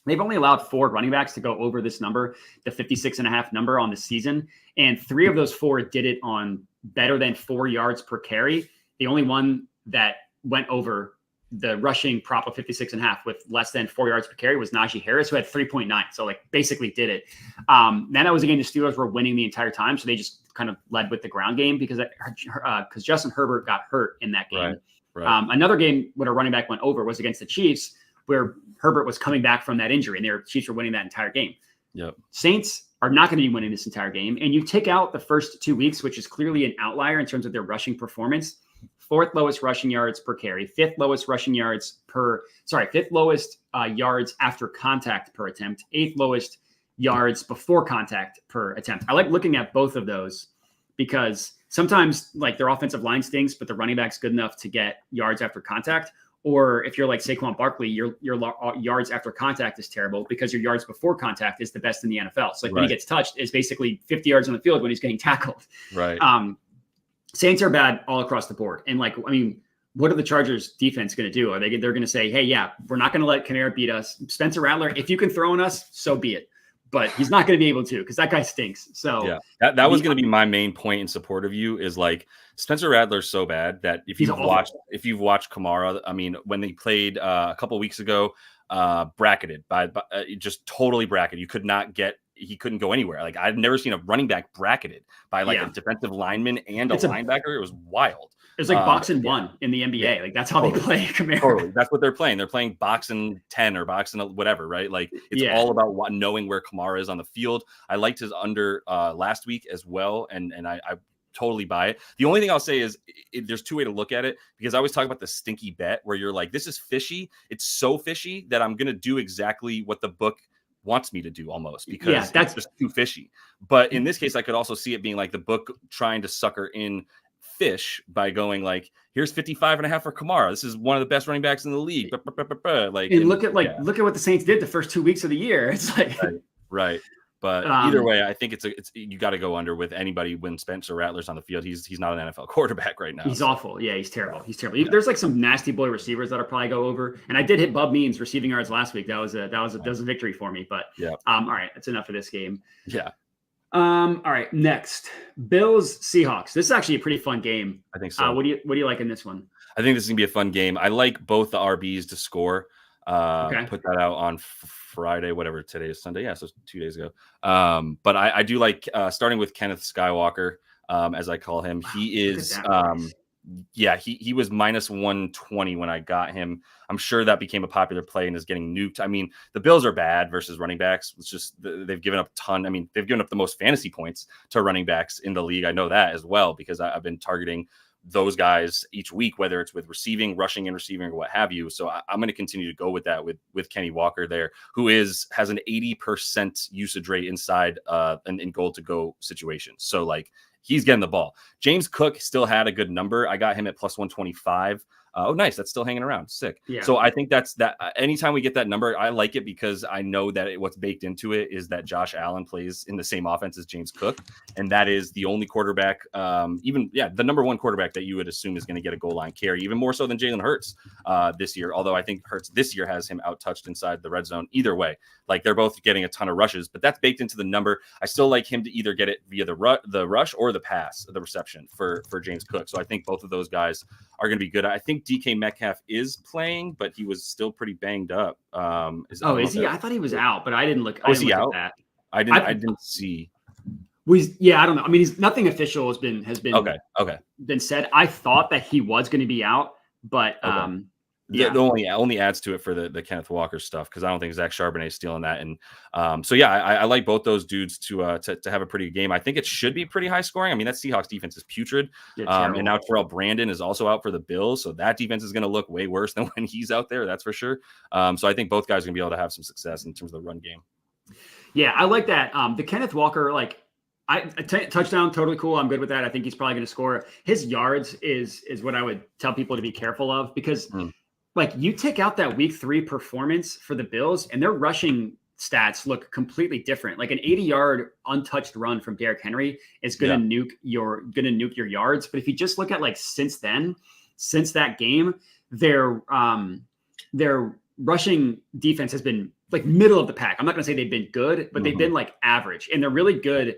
they've only allowed 4 running backs to go over this number, the 56.5 number on the season. And 3 of those 4 did it on better than 4 yards per carry. The only one that went over the rushing prop of 56.5 with less than 4 yards per carry was Najee Harris, who had 3.9. So like basically did it. Then that was a game the Steelers were winning the entire time. So they just kind of led with the ground game because Justin Herbert got hurt in that game. Right. Another game when a running back went over was against the Chiefs, where Herbert was coming back from that injury and their Chiefs were winning that entire game. Yep. Saints are not going to be winning this entire game. And you take out the first 2 weeks, which is clearly an outlier in terms of their rushing performance. 4th lowest rushing yards per carry, 5th lowest yards after contact per attempt, 8th lowest yards before contact per attempt. I like looking at both of those because sometimes like their offensive line stinks, but the running back's good enough to get yards after contact. Or if you're like Saquon Barkley, your yards after contact is terrible because your yards before contact is the best in the NFL. So like when he gets touched, is basically 50 yards on the field when he's getting tackled. Right. Saints are bad all across the board. And like, I mean, what are the Chargers defense going to do? They're going to say, hey, yeah, we're not going to let Kamara beat us. Spencer Rattler, if you can throw on us, so be it. But he's not going to be able to because that guy stinks. So yeah, that was going to be my main point in support of you is like Spencer Rattler's so bad that if you've watched Kamara, I mean, when they played a couple of weeks ago, bracketed by just totally bracketed. You could not get. He couldn't go anywhere. Like I've never seen a running back bracketed by like a defensive lineman and a linebacker. It was wild. It's like boxing 1 in the NBA. Yeah. Like that's how they play Kamara. Totally. That's what they're playing. They're playing boxing 10 or boxing whatever, right? Like it's all about knowing where Kamara is on the field. I liked his under last week as well. And I totally buy it. The only thing I'll say is there's 2 ways to look at it because I always talk about the stinky bet where you're like, this is fishy. It's so fishy that I'm going to do exactly what the book wants me to do almost because that's just too fishy. But in this case, I could also see it being like the book trying to sucker in fish by going like, here's 55.5 for Kamara. This is one of the best running backs in the league. Like, and look at what the Saints did the first 2 weeks of the year. It's like, right. But either way, I think it's you got to go under with anybody when Spencer Rattler's on the field. He's not an NFL quarterback right now. He's awful. Yeah, he's terrible. Yeah. There's like some nasty boy receivers that'll probably go over. And I did hit Bub Means receiving yards last week. That was a victory for me. But all right, that's enough of this game. Yeah. All right, next Bills Seahawks. This is actually a pretty fun game. I think so. What do you like in this one? I think this is gonna be a fun game. I like both the RBs to score. Put that out on Friday, whatever today is, Sunday. Yeah, so 2 days ago. But I do like starting with Kenneth Skywalker, as I call him. Wow, he is he was minus 120 when I got him. I'm sure that became a popular play and is getting nuked. I mean, the Bills are bad versus running backs. It's just they've given up a ton. I mean, they've given up the most fantasy points to running backs in the league. I know that as well because I've been targeting those guys each week, whether it's with receiving, rushing and receiving or what have you. So I'm going to continue to go with that with Kenny Walker there, who has an 80% usage rate inside in goal to go situations. So like he's getting the ball. James Cook still had a good number. I got him at plus 125. Oh, nice. That's still hanging around. Sick. Yeah. So I think that's that. Anytime we get that number, I like it because I know that what's baked into it is that Josh Allen plays in the same offense as James Cook. And that is the only quarterback, the number one quarterback that you would assume is going to get a goal line carry, even more so than Jalen Hurts this year. Although I think Hurts this year has him out-touched inside the red zone. Either way, like they're both getting a ton of rushes, but that's baked into the number. I still like him to either get it via the rush or the pass, the reception for James Cook. So I think both of those guys are going to be good. I think DK Metcalf is playing, but he was still pretty banged up. Is he? I thought he was out, but I didn't look. Was he out? At that. I didn't see. I don't know. I mean, nothing official has been been said. I thought that he was going to be out, but yeah, it only adds to it for the Kenneth Walker stuff because I don't think Zach Charbonnet is stealing that. And I like both those dudes to have a pretty good game. I think it should be pretty high scoring. I mean, that Seahawks defense is putrid. And now Terrell Brandon is also out for the Bills, so that defense is going to look way worse than when he's out there. That's for sure. So I think both guys are going to be able to have some success in terms of the run game. Yeah, I like that. The Kenneth Walker, touchdown, totally cool. I'm good with that. I think he's probably going to score. His yards is what I would tell people to be careful of because you take out that week 3 performance for the Bills and their rushing stats look completely different. Like an 80-yard untouched run from Derrick Henry is going to nuke your yards. But if you just look at since that game, their rushing defense has been middle of the pack. I'm not going to say they've been good, but they've been average, and they're really good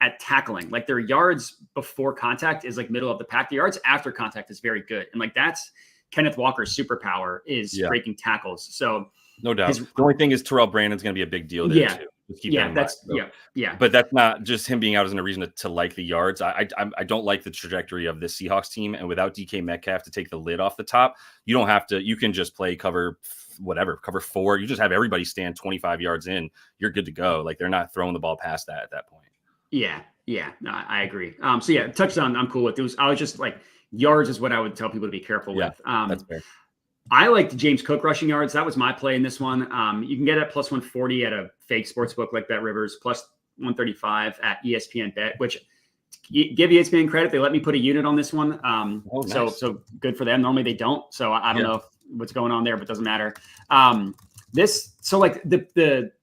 at tackling. Their yards before contact is middle of the pack. The yards after contact is very good. And that's Kenneth Walker's superpower is breaking tackles. So no doubt. The only thing is Terrell Brandon's going to be a big deal there too. But that's not just him being out isn't a reason to like the yards. I don't like the trajectory of the Seahawks team, and without DK Metcalf to take the lid off the top, you don't have to. You can just play cover 4. You just have everybody stand 25 yards in. You're good to go. They're not throwing the ball past that at that point. Yeah, no, I agree. Touchdown, I'm cool with. I was just yards is what I would tell people to be careful with. That's fair. I liked James Cook rushing yards. That was my play in this one. You can get it plus 140 at a fake sports book like Bet Rivers, plus 135 at ESPN Bet, which give ESPN credit. They let me put a unit on this one. Nice. So good for them. Normally they don't. So I don't know what's going on there, but it doesn't matter. The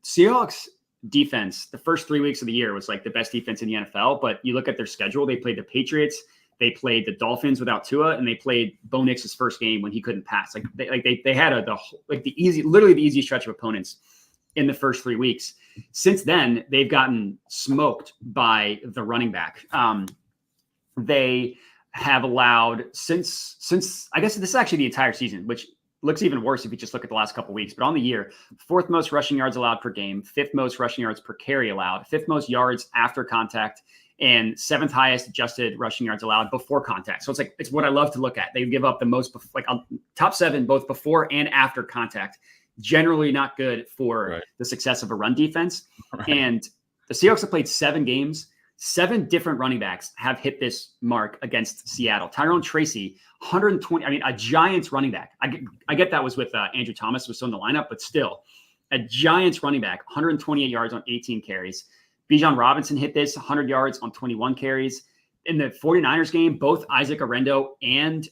Seahawks defense, the first 3 weeks of the year was the best defense in the NFL. But you look at their schedule, they played the Patriots, they played the Dolphins without Tua, and they played Bo Nix's first game when he couldn't pass. They had the easiest stretch of opponents in the first 3 weeks. Since then, they've gotten smoked by the running back. They have allowed since I guess this is actually the entire season, which looks even worse if you just look at the last couple of weeks. But on the year, 4th most rushing yards allowed per game, 5th most rushing yards per carry allowed, 5th most yards after contact, and 7th highest adjusted rushing yards allowed before contact. So it's what I love to look at. They give up the most, top 7 both before and after contact. Generally not good for the success of a run defense. Right. And the Seahawks have played 7 games. 7 different running backs have hit this mark against Seattle. Tyrone Tracy, 120. I mean, a Giants running back. I get that was with Andrew Thomas was still in the lineup, but still, a Giants running back, 128 yards on 18 carries. Bijan Robinson hit this 100 yards on 21 carries. In the 49ers game, both Isaac Arendo and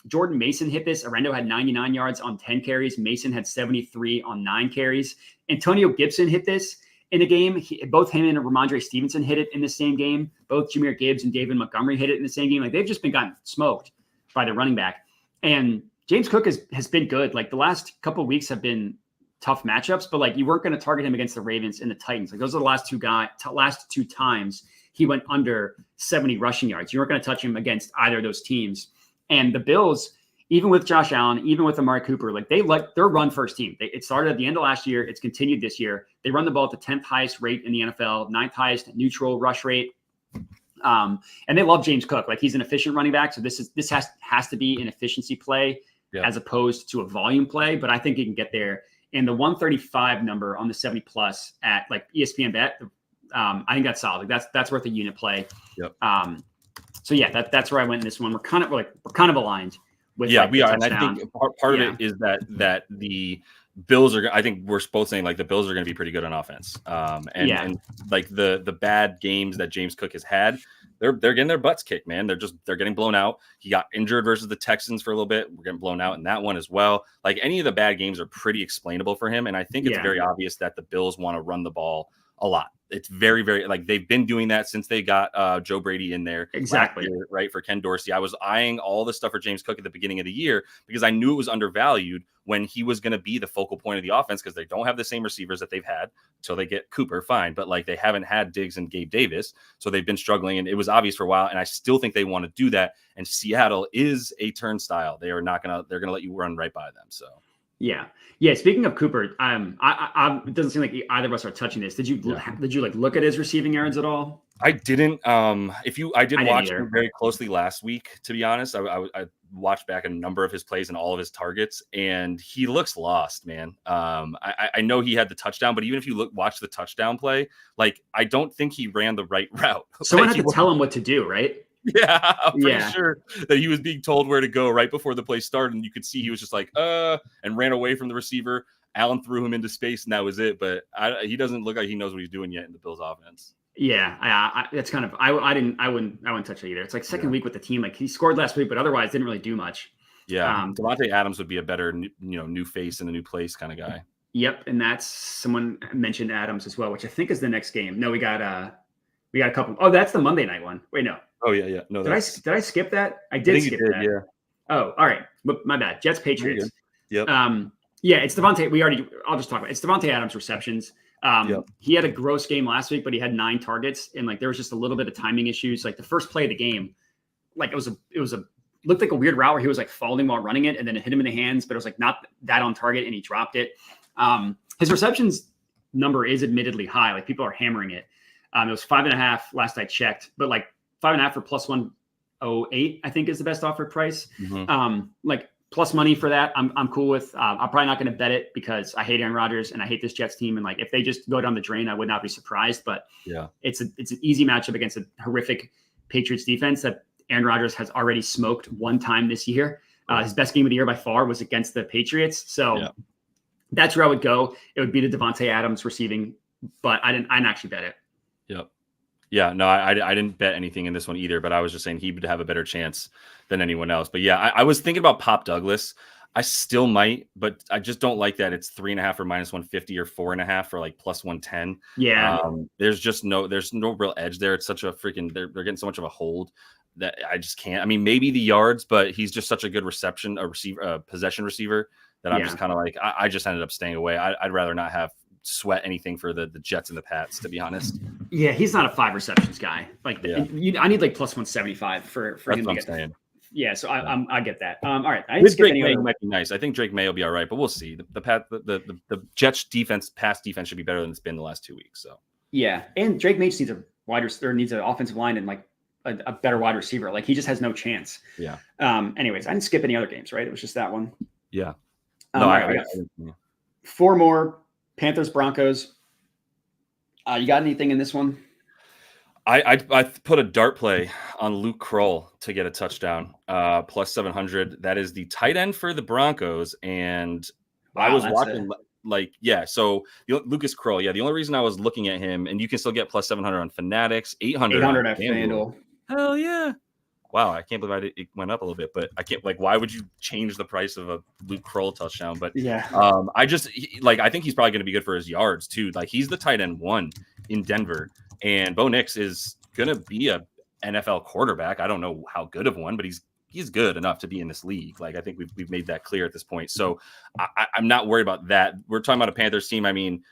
Jordan Mason hit this. Arendo had 99 yards on 10 carries. Mason had 73 on 9 carries. Antonio Gibson hit this in a game. Both him and Ramondre Stevenson hit it in the same game. Both Jahmyr Gibbs and David Montgomery hit it in the same game. They've just been gotten smoked by the running back. And James Cook has been good. The last couple of weeks have been tough matchups, but you weren't going to target him against the Ravens and the Titans. Those are the last two times he went under 70 rushing yards. You weren't going to touch him against either of those teams. And the Bills, even with Josh Allen, even with Amari Cooper, they're run first team. It started at the end of last year. It's continued this year. They run the ball at the 10th highest rate in the NFL, 9th highest neutral rush rate. And they love James Cook. He's an efficient running back. So this has to be an efficiency play as opposed to a volume play. But I think he can get there. And the 135 number on the 70 plus at ESPN Bet, I think that's solid. That's worth a unit play. Yep. So that's where I went in this one. We're kind of aligned with we are. And I think part of it is that the Bills are, I think we're both saying the Bills are going to be pretty good on offense. And the bad games that James Cook has had, they're getting their butts kicked, man. They're getting blown out. He got injured versus the Texans for a little bit. We're getting blown out in that one as well. Like any of the bad games are pretty explainable for him. And I think it's very obvious that the Bills want to run the ball a lot. It's very, very like they've been doing that since they got Joe Brady in there. Exactly. Year, right. For Ken Dorsey. I was eyeing all the stuff for James Cook at the beginning of the year because I knew it was undervalued when he was going to be the focal point of the offense because they don't have the same receivers that they've had until they get Cooper. Fine. But like they haven't had Diggs and Gabe Davis. So they've been struggling and it was obvious for a while. And I still think they want to do that. And Seattle is a turnstile. They're going to let you run right by them. So. Yeah. Speaking of Cooper, it doesn't seem like either of us are touching this. Did you like look at his receiving yards at all? I didn't. I did watch him very closely last week. To be honest, I watched back a number of his plays and all of his targets, and he looks lost, man. I know he had the touchdown, but even if you watch the touchdown play, like I don't think he ran the right route. Someone had to tell him what to do, right? Yeah, I'm pretty sure that he was being told where to go right before the play started, and you could see he was just like, and ran away from the receiver. Allen threw him into space, and that was it. But he doesn't look like he knows what he's doing yet in the Bills' offense. Yeah, that's kind of I wouldn't touch it either. It's like second week with the team. Like he scored last week, but otherwise didn't really do much. Yeah, Davante Adams would be a better new face in a new place kind of guy. Yep, and that's someone mentioned Adams as well, which I think is the next game. No, we got a couple. Oh, that's the Monday night one. Wait, no. Oh yeah. No, did I skip that? I did skip that. Yeah. Oh, all right. My bad. Jets Patriots. Yep. It's Devontae. I'll just talk about it. It's Devontae Adams receptions. He had a gross game last week, but he had 9 targets, and like there was just a little bit of timing issues. Like the first play of the game, like it looked like a weird route where he was like falling while running it, and then it hit him in the hands, but it was like not that on target, and he dropped it. His receptions number is admittedly high. Like people are hammering it. It was 5.5 last I checked, but like 5.5 for plus 108, I think is the best offered price. Mm-hmm. Like plus money for that, I'm cool with. I'm probably not going to bet it because I hate Aaron Rodgers and I hate this Jets team. And like if they just go down the drain, I would not be surprised. But it's an easy matchup against a horrific Patriots defense that Aaron Rodgers has already smoked one time this year. His best game of the year by far was against the Patriots. So that's where I would go. It would be the Devontae Adams receiving, but I didn't actually bet it. Yep. Yeah, no, I didn't bet anything in this one either, but I was just saying he would have a better chance than anyone else. But yeah, I was thinking about Pop Douglas. I still might, but I just don't like that it's 3.5 for minus 150 or 4.5 for like plus 110. Yeah. There's no real edge there. It's such a freaking, they're getting so much of a hold that I just can't. I mean, maybe the yards, but he's just such a good possession receiver that I'm just kind of like, I just ended up staying away. I'd rather not have sweat anything for the Jets and the Pats, to be honest. Yeah, he's not a 5 receptions guy. Like I need like plus 175 for him to get saying. Yeah, so I get that. All right, I didn't skip Drake May might be nice. I think Drake May will be all right, but we'll see. The Jets defense, pass defense should be better than it's been the last 2 weeks. So yeah, and Drake May just needs needs an offensive line and like a better wide receiver. Like he just has no chance. Yeah. Anyways, I didn't skip any other games, right? It was just that one. Yeah. No, all right, we got 4 more. Panthers, Broncos. You got anything in this one? I put a dart play on Luke Kroll to get a touchdown, plus 700. That is the tight end for the Broncos. And I was watching so Lucas Kroll. Yeah, the only reason I was looking at him, and you can still get plus 700 on Fanatics, 800 at FanDuel. Hell yeah. Wow, I can't believe it went up a little bit, but I can't, like, why would you change the price of a Luke Kroll touchdown? But I think he's probably going to be good for his yards too. Like he's the tight end 1 in Denver, and Bo Nix is going to be a NFL quarterback. I don't know how good of one, but he's good enough to be in this league. Like I think we've made that clear at this point. So I'm not worried about that. We're talking about a Panthers team. I mean,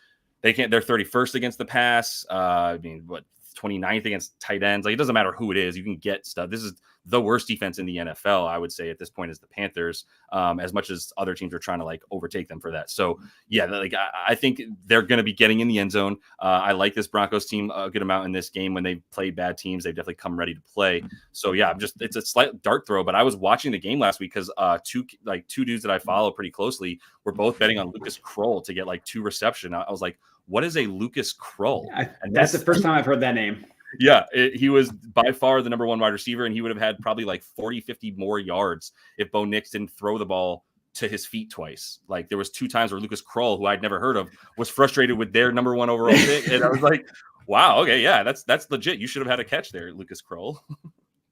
they're 31st against the pass. 29th against tight ends. Like it doesn't matter who it is, you can get stuff. This is the worst defense in the NFL, I would say at this point, is the Panthers, as much as other teams are trying to like overtake them for that. So yeah, like I think they're going to be getting in the end zone. I like this Broncos team a good amount in this game. When they played bad teams, they've definitely come ready to play. So yeah, it's a slight dart throw, but I was watching the game last week because two dudes that I follow pretty closely were both betting on Lucas Kroll to get like 2 reception. I was like, what is a Lucas Kroll? And that's the first time I've heard that name. Yeah, he was by far the number 1 wide receiver, and he would have had probably like 40, 50 more yards if Bo Nix didn't throw the ball to his feet twice. Like there was 2 times where Lucas Kroll, who I'd never heard of, was frustrated with their number 1 overall pick. And I was like, Wow. Okay. Yeah. That's legit. You should have had a catch there, Lucas Kroll.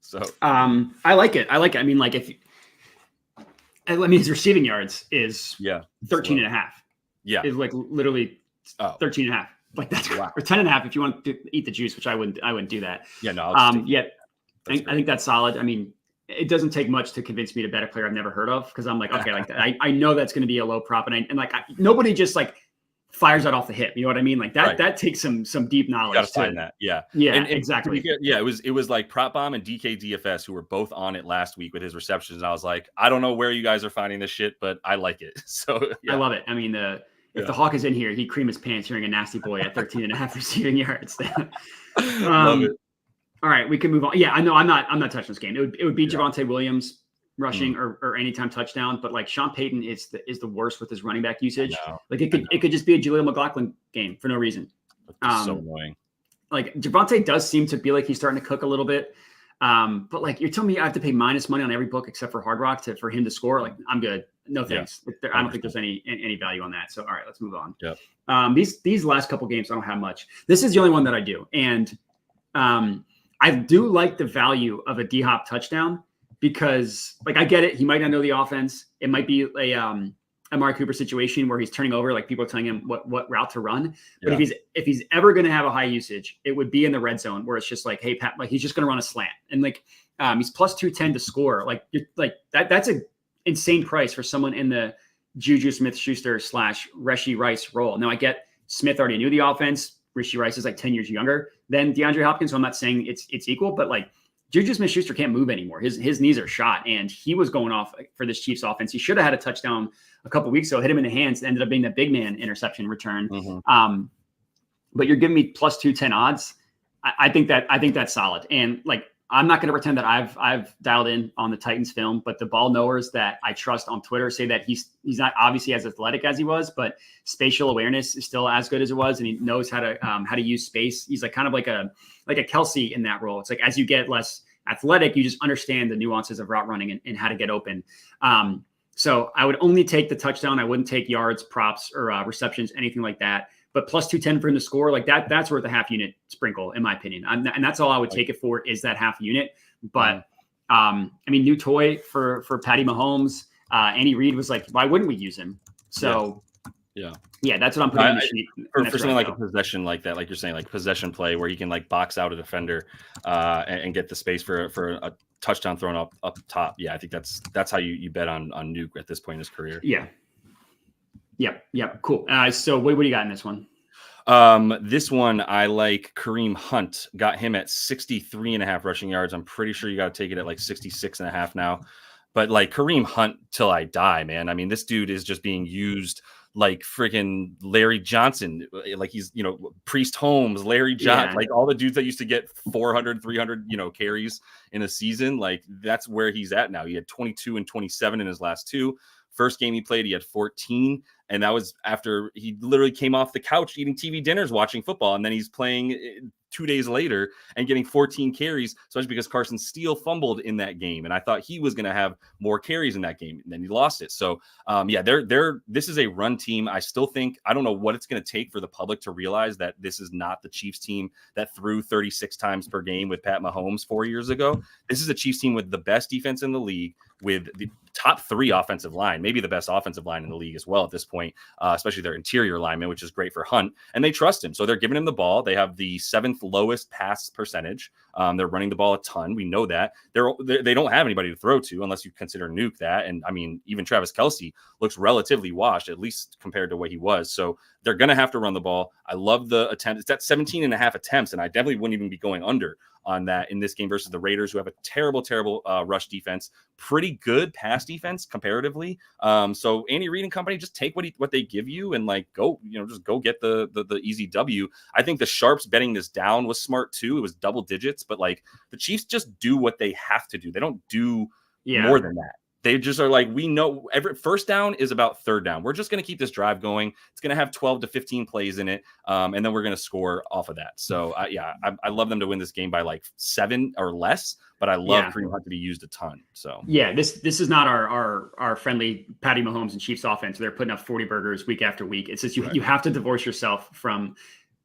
So I like it. I mean, like his receiving yards is 13 and a half. Yeah. Is like literally 13 and a half. Like that's or 10 and a half if you want to eat the juice, which I wouldn't do that. Yeah. No. I think that's solid. I mean, it doesn't take much to convince me to bet a player I've never heard of, because I'm like, okay, like I know that's going to be a low prop, and nobody just like fires that off the hip. You know what I mean? Like that that takes some deep knowledge. You gotta find that. Yeah. And exactly. Yeah. It was like Prop Bomb and DK DFS who were both on it last week with his receptions. And I was like, I don't know where you guys are finding this shit, but I like it. So yeah. I love it. I mean, if the Hawk is in here, he'd cream his pants hearing a nasty boy at 13 and a half receiving yards. Love it. All right, we can move on. Yeah, I know I'm not touching this game. It would be Javonte Williams rushing or anytime touchdown, but like Sean Payton is the worst with his running back usage. Like it could just be a Jaleel McLaughlin game for no reason. So annoying. Like Javonte does seem to be like he's starting to cook a little bit. But like you're telling me I have to pay minus money on every book except for Hard Rock for him to score. Like I'm good. No thanks. Yeah, I don't think there's any value on that. So all right, let's move on. Yep. These last couple games I don't have much. This is the only one that I do, and I do like the value of a D-Hop touchdown because, like, I get it. He might not know the offense. It might be a Amari Cooper situation where he's turning over, like people are telling him what route to run. But if he's ever going to have a high usage, it would be in the red zone where it's just like, hey, Pat, like he's just going to run a slant, and like he's plus 210 to score. Like that's a insane price for someone in the Juju Smith-Schuster / Rashee Rice role. Now I get Smith already knew the offense. Rashee Rice is like 10 years younger than DeAndre Hopkins, so I'm not saying it's equal, but like Juju Smith-Schuster can't move anymore. His knees are shot, and he was going off for this Chiefs offense. He should have had a touchdown a couple weeks ago, hit him in the hands, ended up being the big man interception return. But you're giving me plus 210 odds. I think that's solid. And like I'm not going to pretend that I've dialed in on the Titans film, but the ball knowers that I trust on Twitter say that he's not obviously as athletic as he was, but spatial awareness is still as good as it was, and he knows how to use space. He's like kind of like a Kelsey in that role. It's like as you get less athletic, you just understand the nuances of route running and how to get open. So I would only take the touchdown. I wouldn't take yards, props, or receptions, anything like that. But plus 210 for him to score, like that's worth a half unit sprinkle, in my opinion. And that's all I would take it for, is that half unit. But I mean, new toy for Patty Mahomes. Andy Reid was like, why wouldn't we use him? So yeah, that's what I'm putting in the sheet. For something like a possession like that, like you're saying, like possession play where he can like box out a defender and get the space for a touchdown thrown up top. Yeah, I think that's how you bet on Nuke at this point in his career. Yeah. Yep. Cool. So what do you got in this one? This one, I like Kareem Hunt. Got him at 63.5 rushing yards. I'm pretty sure you got to take it at like 66.5 now. But like Kareem Hunt till I die, man. I mean, this dude is just being used like freaking Larry Johnson. Like he's, Priest Holmes, Larry Johnson, like all the dudes that used to get 400, 300, carries in a season. Like that's where he's at now. He had 22 and 27 in his last two. First game he played, he had 14. And that was after he literally came off the couch eating TV dinners, watching football. And then he's playing 2 days later and getting 14 carries, especially because Carson Steele fumbled in that game. And I thought he was going to have more carries in that game, and then he lost it. So this is a run team. I still think, I don't know what it's going to take for the public to realize that this is not the Chiefs team that threw 36 times per game with Pat Mahomes 4 years ago. This is a Chiefs team with the best defense in the league, with the top 3 offensive line, maybe the best offensive line in the league as well at this point, especially their interior lineman, which is great for Hunt. And they trust him. So they're giving him the ball. They have the 7th lowest pass percentage. They're running the ball a ton. We know that. They don't have anybody to throw to unless you consider Nuke that. And I mean, even Travis Kelce looks relatively washed, at least compared to what he was. So they're going to have to run the ball. I love the attempt. It's at 17.5 attempts, and I definitely wouldn't even be going under on that in this game versus the Raiders, who have a terrible rush defense, pretty good pass defense comparatively. So Andy Reid and company, just take what they give you and like go, just go get the easy W. I think the Sharps betting this down was smart too. It was double digits, but like the Chiefs just do what they have to do. They don't do more than that. They just are like, we know every first down is about third down. We're just going to keep this drive going. It's going to have 12 to 15 plays in it. And then we're going to score off of that. So I love them to win this game by like 7 or less, but I love Kareem Hunt to be used a ton. So this is not our friendly Patty Mahomes and Chiefs offense. They're putting up 40 burgers week after week. It's just, you have to divorce yourself from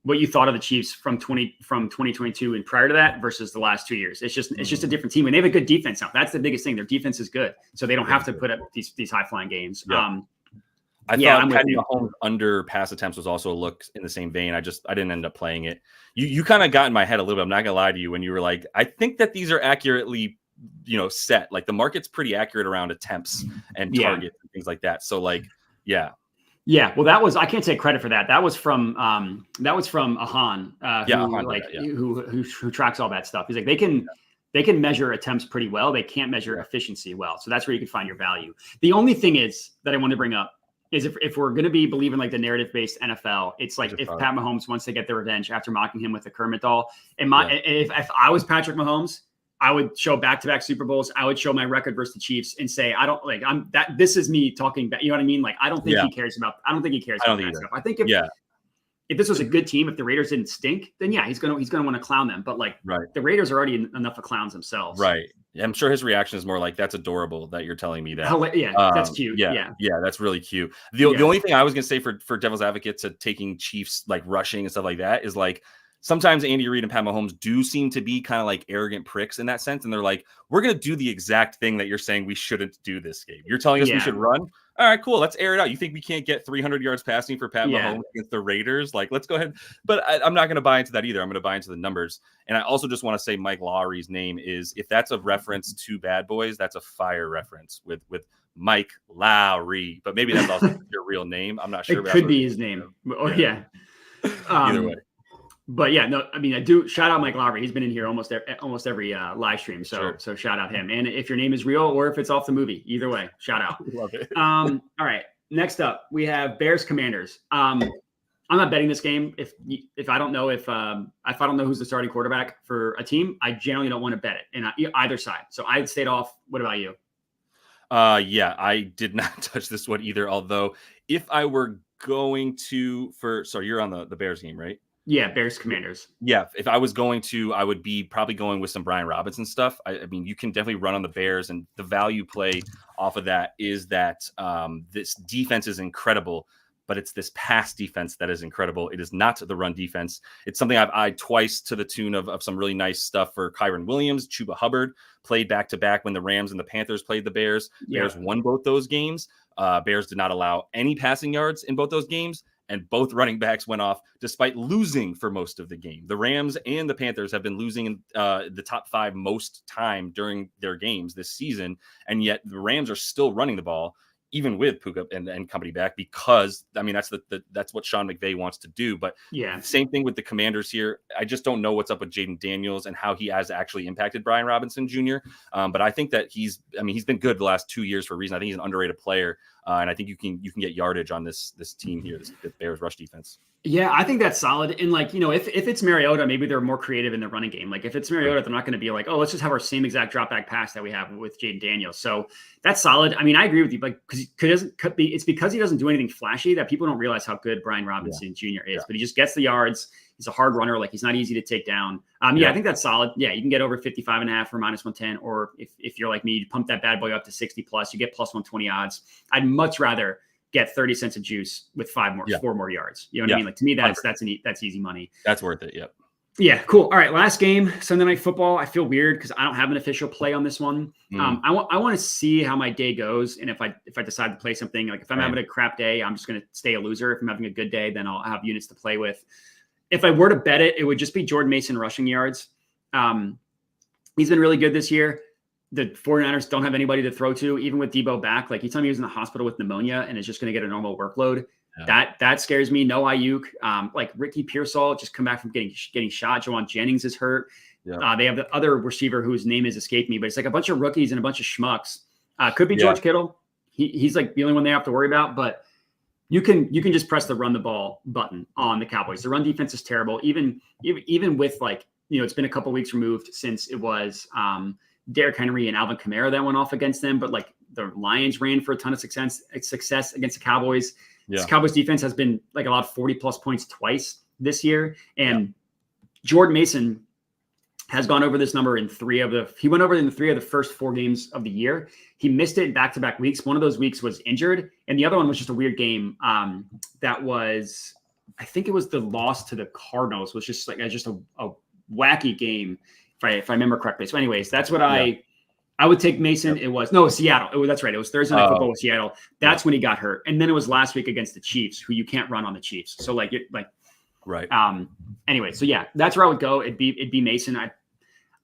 what you thought of the Chiefs from 2022 and prior to that versus the last 2 years. It's just a different team, and they have a good defense now. That's the biggest thing. Their defense is good, so they don't have to put up these high flying games. Yeah. I thought Patty Mahomes under pass attempts was also a look in the same vein. I didn't end up playing it. You kind of got in my head a little bit. I'm not gonna lie to you when you were like, I think that these are accurately, set. Like the market's pretty accurate around attempts and targets and things like that. So like, yeah. Yeah, well, I can't take credit for that. That was from Ahan, who tracks all that stuff. He's like, they can measure attempts pretty well. They can't measure efficiency well. So that's where you can find your value. The only thing is that I want to bring up is if we're going to be believing like the narrative-based NFL, it's like if Pat Mahomes wants to get the revenge after mocking him with the Kermit doll. If I was Patrick Mahomes, I would show back-to-back Super Bowls. I would show my record versus the Chiefs and say, this is me talking back. You know what I mean? Like, I don't think he cares about that stuff. I think if this was a good team, if the Raiders didn't stink, then he's going to want to clown them. But the Raiders are already enough of clowns themselves. Right. I'm sure his reaction is more like, that's adorable that you're telling me that. That's cute. Yeah, that's really cute. The only thing I was going to say for devil's advocate to taking Chiefs like rushing and stuff like that is like, sometimes Andy Reid and Pat Mahomes do seem to be kind of like arrogant pricks in that sense. And they're like, we're going to do the exact thing that you're saying we shouldn't do this game. You're telling us we should run. All right, cool. Let's air it out. You think we can't get 300 yards passing for Pat Mahomes against the Raiders? Like, let's go ahead. But I'm not going to buy into that either. I'm going to buy into the numbers. And I also just want to say Mike Lowry's name is, if that's a reference to Bad Boys, that's a fire reference with Mike Lowry. But maybe that's also your real name. I'm not sure. It could be his name. Yeah. Either way. But I mean, I do shout out Mike Lowry. He's been in here almost every live stream. So shout out him. And if your name is real or if it's off the movie, either way, shout out. Love it. All right. Next up, we have Bears Commanders. I'm not betting this game. If I don't know if I don't know who's the starting quarterback for a team, I generally don't want to bet it in either side. So I'd stayed off. What about you? I did not touch this one either. Although if I were going to you're on the Bears game, right? Yeah, Bears Commanders. Yeah, if I was going to, I would be probably going with some Brian Robinson stuff. I mean, you can definitely run on the Bears, and the value play off of that is that this defense is incredible, but it's this pass defense that is incredible. It is not the run defense. It's something I've eyed twice to the tune of some really nice stuff for Kyron Williams. Chuba Hubbard played back-to-back when the Rams and the Panthers played the Bears. Bears won both those games. Bears did not allow any passing yards in both those games. And both running backs went off despite losing for most of the game. The Rams and the Panthers have been losing in the top 5 most time during their games this season. And yet the Rams are still running the ball, even with Puka and company back, because I mean, that's what Sean McVay wants to do. But same thing with the Commanders here. I just don't know what's up with Jaden Daniels and how he has actually impacted Brian Robinson Jr. But I think that he's been good the last 2 years for a reason. I think he's an underrated player. And I think you can get yardage on this team here, this Bears rush defense. Yeah, I think that's solid. And if it's Mariota, maybe they're more creative in the running game. Like if it's Mariota, they're not going to be like, oh, let's just have our same exact drop back pass that we have with Jaden Daniels. So that's solid. I mean, I agree with you, it's because he doesn't do anything flashy that people don't realize how good Brian Robinson Jr. is. But he just gets the yards. He's a hard runner. Like he's not easy to take down. I think that's solid. Yeah, you can get over 55.5 for -110, or if you're like me, you pump that bad boy up to 60 plus. You get +120 odds. I'd much rather get 30 cents of juice with 4 more yards. You know what I mean? Like to me, that's easy money. That's worth it. Yep. Yeah, cool. All right, last game, Sunday Night Football. I feel weird because I don't have an official play on this one. I want to see how my day goes, and if I decide to play something, like if I'm having a crap day, I'm just going to stay a loser. If I'm having a good day, then I'll have units to play with. If I were to bet it, it would just be Jordan Mason rushing yards. He's been really good this year. The 49ers don't have anybody to throw to, even with Debo back. Like, you tell me he was in the hospital with pneumonia and is just going to get a normal workload. Yeah. That scares me. No Ayuk. Like Ricky Pearsall just come back from getting shot. Jawan Jennings is hurt. Yeah. They have the other receiver whose name has escaped me, but it's like a bunch of rookies and a bunch of schmucks. Could be George Kittle. He's like the only one they have to worry about, but you can just press the run the ball button on the Cowboys. The run defense is terrible. Even with it's been a couple weeks removed since it was Derrick Henry and Alvin Kamara that went off against them, but like the Lions ran for a ton of success against the Cowboys. Yeah. This Cowboys defense has been like allowed 40+ points twice this year. And Jordan Mason has gone over this number in three of the first 4 games of the year. He missed it in back-to-back weeks. One of those weeks was injured, and the other one was just a weird game. That was, I think it was the loss to the Cardinals was just like just a wacky game, if I remember correctly. So, anyways, that's what I would take Mason. It was Seattle. That's right. It was Thursday Night Football with Seattle. That's when he got hurt, and then it was last week against the Chiefs, who you can't run on the Chiefs. So right. Anyway, so yeah, that's where I would go. It'd be Mason.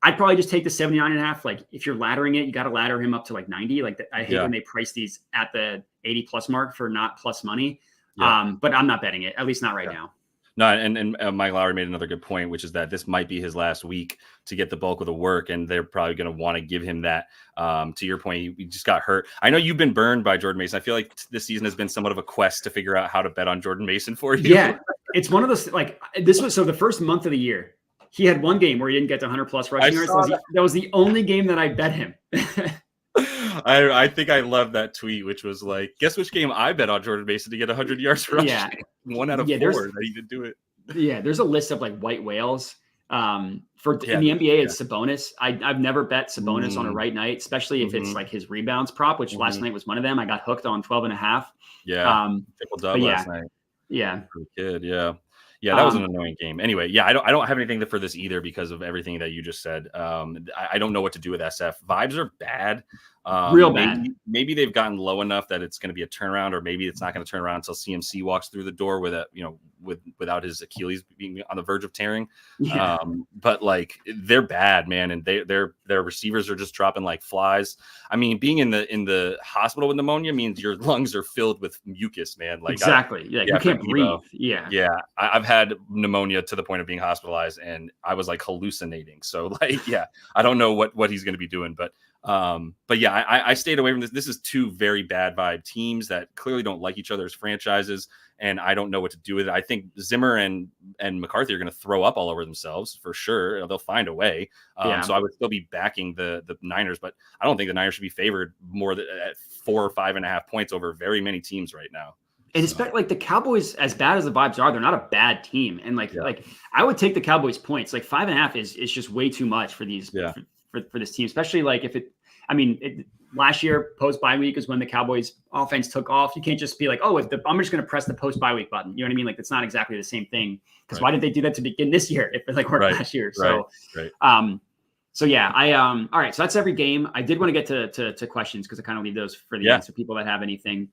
I'd probably just take the 79.5. Like if you're laddering it, you got to ladder him up to like 90. Like I hate when they price these at the 80 plus mark for not plus money. Yeah. But I'm not betting it, at least not right now. No, and Mike Lowry made another good point, which is that this might be his last week to get the bulk of the work, and they're probably going to want to give him that. To your point, he just got hurt. I know you've been burned by Jordan Mason. I feel like this season has been somewhat of a quest to figure out how to bet on Jordan Mason for you. Yeah, it's one of those so the first month of the year, he had one game where he didn't get to 100 plus rushing yards. That was the only game that I bet him. I think I love that tweet, which was like, guess which game I bet on Jordan Mason to get 100 yards rushing? Yeah. 1 out of 4 that he did do it. Yeah, there's a list of like white whales. In the NBA, it's Sabonis. I've never bet Sabonis on a right night, especially if it's like his rebounds prop, which last night was one of them. I got hooked on 12.5. Yeah. Triple dub last night. Yeah. Good. Yeah. Yeah, that was an annoying game. Anyway, yeah, I don't have anything for this either because of everything that you just said. I don't know what to do with SF. Vibes are bad. Real bad. Maybe they've gotten low enough that it's going to be a turnaround, or maybe it's not going to turn around until CMC walks through the door without his Achilles being on the verge of tearing. Yeah. But like they're bad, man, and their receivers are just dropping like flies. I mean, being in the hospital with pneumonia means your lungs are filled with mucus, man. Like exactly. You can't breathe. Yeah. I've had pneumonia to the point of being hospitalized, and I was like hallucinating. So like, I don't know what he's going to be doing, but yeah, I stayed away from this. This is 2 very bad vibe teams that clearly don't like each other as franchises, and I don't know what to do with it. I think Zimmer and McCarthy are going to throw up all over themselves for sure. They'll find a way. So I would still be backing the Niners, but I don't think the Niners should be favored more than at 4 or 5.5 points over very many teams right now. And especially like the Cowboys, as bad as the vibes are, they're not a bad team. And like I would take the Cowboys points. Like 5.5 is just way too much for these for this team, especially like if it. I mean, last year post bye week is when the Cowboys offense took off. You can't just be like, I'm just going to press the post bye week button. You know what I mean? Like it's not exactly the same thing. Because why did they do that to begin this year if it like worked last year? So, so yeah, all right. So that's every game. I did want to get to questions because I kind of leave those for the end. So people that have anything.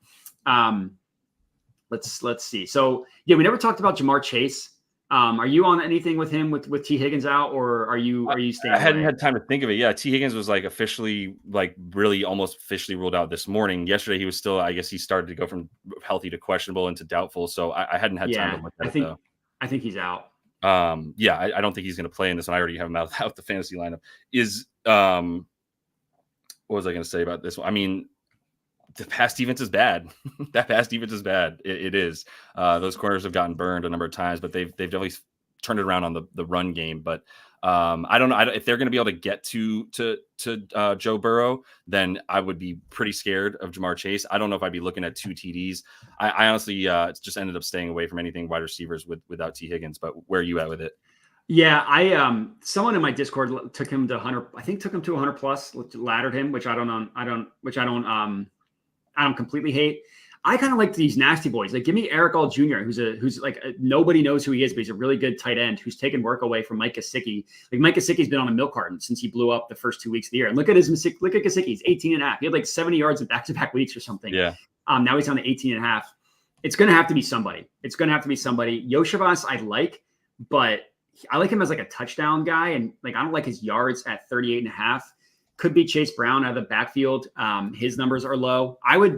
Let's see. So yeah, we never talked about Jamar Chase. Are you on anything with him with T Higgins out, or are you staying? I hadn't had time to think of it. Yeah, T Higgins was like officially, like really almost officially ruled out this morning. Yesterday he was still, I guess he started to go from healthy to questionable into doubtful. So I hadn't had time to look at it though. I think he's out. I don't think he's going to play in this one. I already have him out the fantasy lineup. What was I going to say about this one? I mean, the pass defense is bad. That pass defense is bad. It is. Those corners have gotten burned a number of times, but they've definitely turned it around on the run game. But I don't know if they're going to be able to get to Joe Burrow. Then I would be pretty scared of Jamar Chase. I don't know if I'd be looking at 2 TDs. I honestly just ended up staying away from anything wide receivers without T Higgins. But where are you at with it? Yeah, someone in my Discord took him to 100. I think took him to 100 plus, laddered him, which I don't completely hate. I kind of like these nasty boys. Like, give me Eric All Jr., who's like nobody knows who he is, but he's a really good tight end who's taken work away from Mike Gesicki. Like Mike Gesicki's been on a milk carton since he blew up the first 2 weeks of the year. And look at Gesicki. He's 18.5. He had like 70 yards in back-to-back weeks or something. Yeah. Now he's on the 18.5. It's going to have to be somebody. Yoshivas I like, but I like him as like a touchdown guy. And like, I don't like his yards at 38.5. Could be Chase Brown out of the backfield. His numbers are low. I would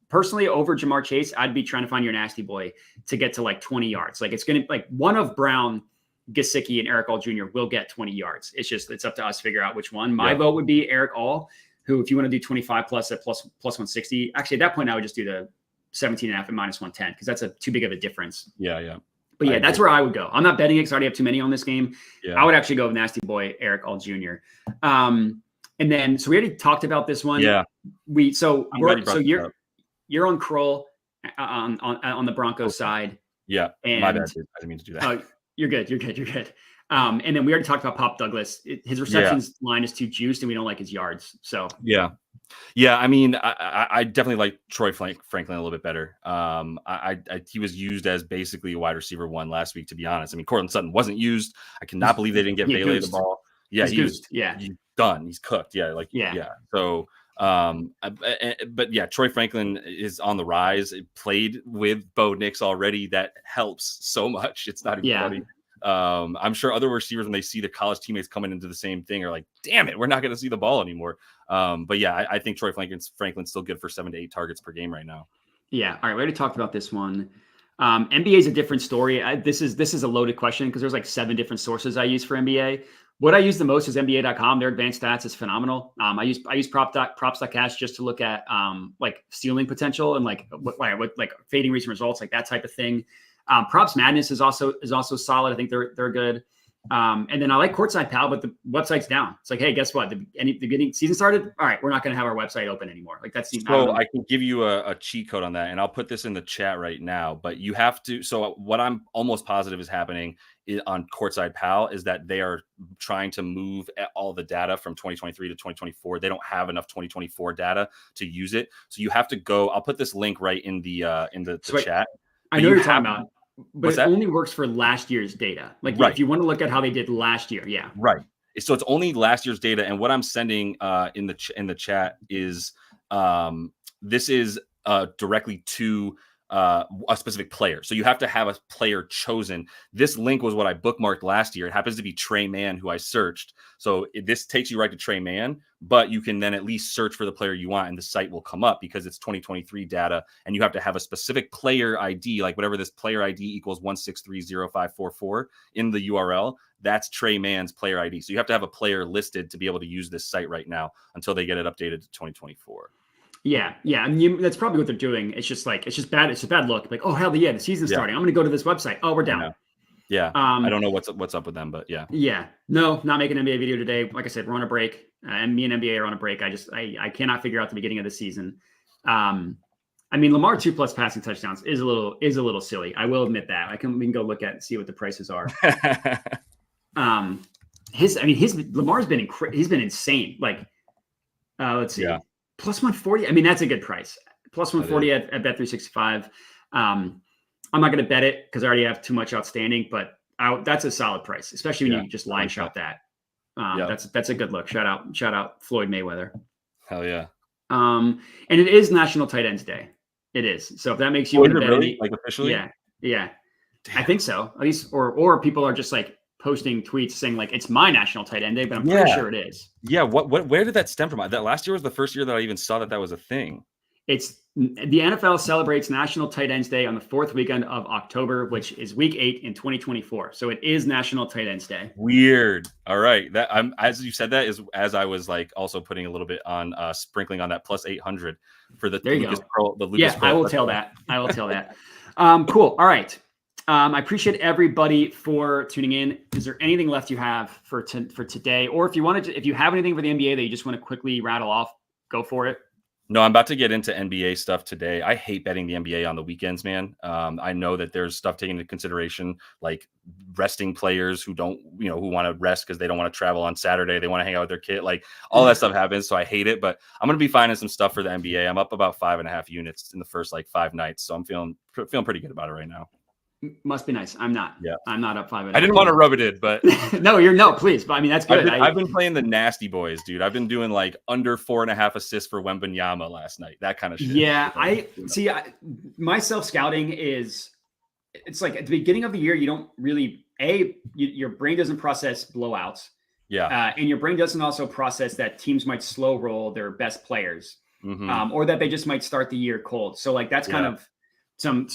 personally over Jamar Chase, I'd be trying to find your nasty boy to get to like 20 yards. Like it's going to like one of Brown, Gesicki, and Eric All Jr. will get 20 yards. It's up to us to figure out which one. My vote would be Eric All, who, if you want to do 25 plus at plus 160, actually at that point, I would just do the 17.5 and minus 110 because that's too big of a difference. Yeah. But yeah, that's where I would go. I'm not betting it because I already have too many on this game. Yeah. I would actually go with nasty boy Eric All Jr. And then, so we already talked about this one. Yeah. You're on Kroll on the Broncos side. Yeah. And my bad. I didn't mean to do that. Oh, you're good. And then we already talked about Pop Douglas. His receptions line is too juiced, and we don't like his yards. So yeah. Yeah, I mean, I definitely like Troy Franklin a little bit better. He was used as basically a wide receiver one last week, to be honest. I mean, Cortland Sutton wasn't used. I cannot believe they didn't get Yeah, Bailey the goosed. ball. Yeah, He's yeah. he's done. He's cooked. Yeah, like yeah. So, but yeah, Troy Franklin is on the rise. It played with Bo Nix already. That helps so much. It's not even funny. I'm sure other receivers, when they see their college teammates coming into the same thing, are like, damn it, we're not going to see the ball anymore. But yeah, I think Troy Franklin's still good for 7 to 8 targets per game right now. Yeah. All right. We already talked about this one. NBA is a different story. This is a loaded question because there's like 7 different sources I use for NBA. What I use the most is NBA.com. Their advanced stats is phenomenal. I use props.cash just to look at like ceiling potential and like what like fading recent results, like that type of thing. Props Madness is also solid. I think they're good. And then I like Courtside Pal, but the website's down. It's like, hey, guess what? The beginning season started. All right, we're not going to have our website open anymore. Like that's so I can give you a cheat code on that, and I'll put this in the chat right now. But you have to. So what I'm almost positive is happening on Courtside Pal is that they are trying to move all the data from 2023 to 2024. They don't have enough 2024 data to use it, so you have to go. I'll put this link right in the chat. I know you're talking about. But What's it that? only works for last year's data. Like right. if you want to look at how they did last year, yeah. Right. So it's only last year's data. And what I'm sending in the chat is this is directly to a specific player. So you have to have a player chosen. This link was what I bookmarked last year. It happens to be Trey Mann, who I searched. So this takes you right to Trey Mann, but you can then at least search for the player you want and the site will come up because it's 2023 data and you have to have a specific player ID, like whatever this player ID equals 1630544 in the URL. That's Trey Mann's player ID. So you have to have a player listed to be able to use this site right now until they get it updated to 2024. Yeah. I mean, that's probably what they're doing. It's just bad. It's a bad look. Like, oh hell yeah, the season's starting. I'm going to go to this website. Oh, we're down. Yeah. I don't know what's up with them, but yeah. Yeah. No, not making an NBA video today. Like I said, we're on a break, and me and NBA are on a break. I cannot figure out the beginning of the season. I mean, Lamar 2+ passing touchdowns is a little silly. I will admit that. We can go look at and see what the prices are. Lamar's been he's been insane. Like, let's see. Yeah. Plus 140. I mean, that's a good price. Plus 140 at Bet365. I'm not going to bet it because I already have too much outstanding, but that's a solid price, especially when you just line shot that. That's a good look. Shout out Floyd Mayweather. Hell yeah. And it is National Tight Ends Day. It is. So if that makes you really? Like officially? Yeah. Damn. I think so. At least, or people are just like posting tweets saying like it's my National Tight End Day, but I'm pretty sure it is. Yeah. Where did that stem from? That last year was the first year that I even saw that was a thing. It's the NFL celebrates National Tight Ends Day on the 4th weekend of October, which is week 8 in 2024. So it is National Tight Ends Day. Weird. All right. That as you said, that is as I was like also putting a little bit on sprinkling on that plus 800 for the Lucas Pearl. I will tell that. Cool. All right. I appreciate everybody for tuning in. Is there anything left you have for today? Or if you have anything for the NBA that you just want to quickly rattle off, go for it. No, I'm about to get into NBA stuff today. I hate betting the NBA on the weekends, man. I know that there's stuff taken into consideration, like resting players who want to rest because they don't want to travel on Saturday. They want to hang out with their kid. Like all that stuff happens. So I hate it, but I'm going to be finding some stuff for the NBA. I'm up about 5.5 units in the first 5 nights. So I'm feeling pretty good about it right now. Must be nice. I'm not. Yeah. I'm not up 5. I didn't want to rub it in, but no, please. But I mean, that's good. I've been playing the nasty boys, dude. I've been doing like under 4.5 assists for Wembanyama last night. That kind of shit. Yeah, my self scouting it's like at the beginning of the year, you don't really your brain doesn't process blowouts. Yeah, and your brain doesn't also process that teams might slow roll their best players, or that they just might start the year cold. So like that's kind of. Some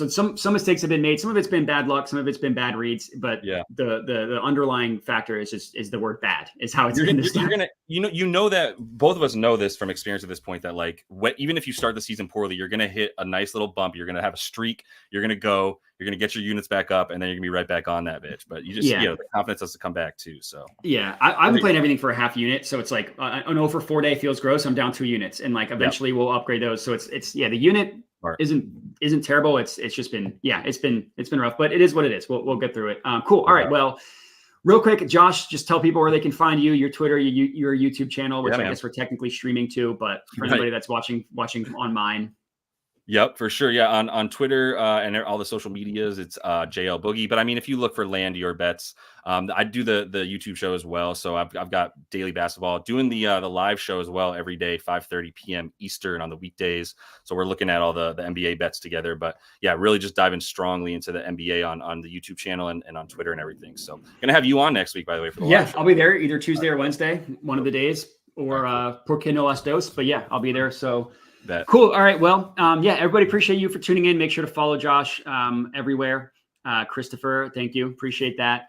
mistakes have been made. Some of it's been bad luck. Some of it's been bad reads. But the underlying factor is the word bad is how it's going to start. You know that both of us know this from experience at this point that like even if you start the season poorly, you're going to hit a nice little bump. You're going to have a streak. You're going to get your units back up, and then you're going to be right back on that bitch. But you just the confidence has to come back too. So I've been playing everything for a half unit. So it's like an over 4 day feels gross. I'm down 2 units, and like eventually we'll upgrade those. So it's the unit. Isn't terrible. It's just been it's been rough, but it is what it is. We'll get through it. Cool. All right. Well, Real quick, Josh, just tell people where they can find you, your Twitter, your YouTube channel, which Yeah, I man. guess we're technically streaming to, but for Right. anybody that's watching on mine. Yep, for sure. Yeah, on Twitter and all the social medias, it's JL Boogie. But I mean, if you look for Land Your Bets, I do the YouTube show as well. So I've got daily basketball, doing the live show as well every day, 5:30 p.m. Eastern on the weekdays. So we're looking at all the NBA bets together. But yeah, really just diving strongly into the NBA on the YouTube channel and on Twitter and everything. So gonna have you on next week, by the way, for the live show. I'll be there either Tuesday or Wednesday, one of the days, or Porque no las dos. But yeah, I'll be there. So. Cool. All right. Well, everybody, appreciate you for tuning in. Make sure to follow Josh everywhere. Christopher, thank you. Appreciate that.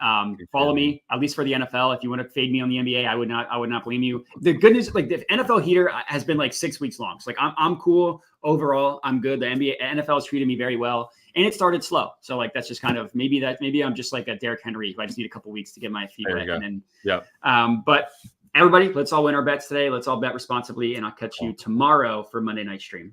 Follow me, at least for the NFL. If you want to fade me on the NBA, I would not blame you. The good news, like the NFL heater has been like 6 weeks long. So like I'm cool overall. I'm good. The NFL has treated me very well, and it started slow. So like that's just kind of maybe I'm just like a Derrick Henry who I just need a couple weeks to get my feet wet. And then, but everybody, let's all win our bets today. Let's all bet responsibly, and I'll catch you tomorrow for Monday night stream.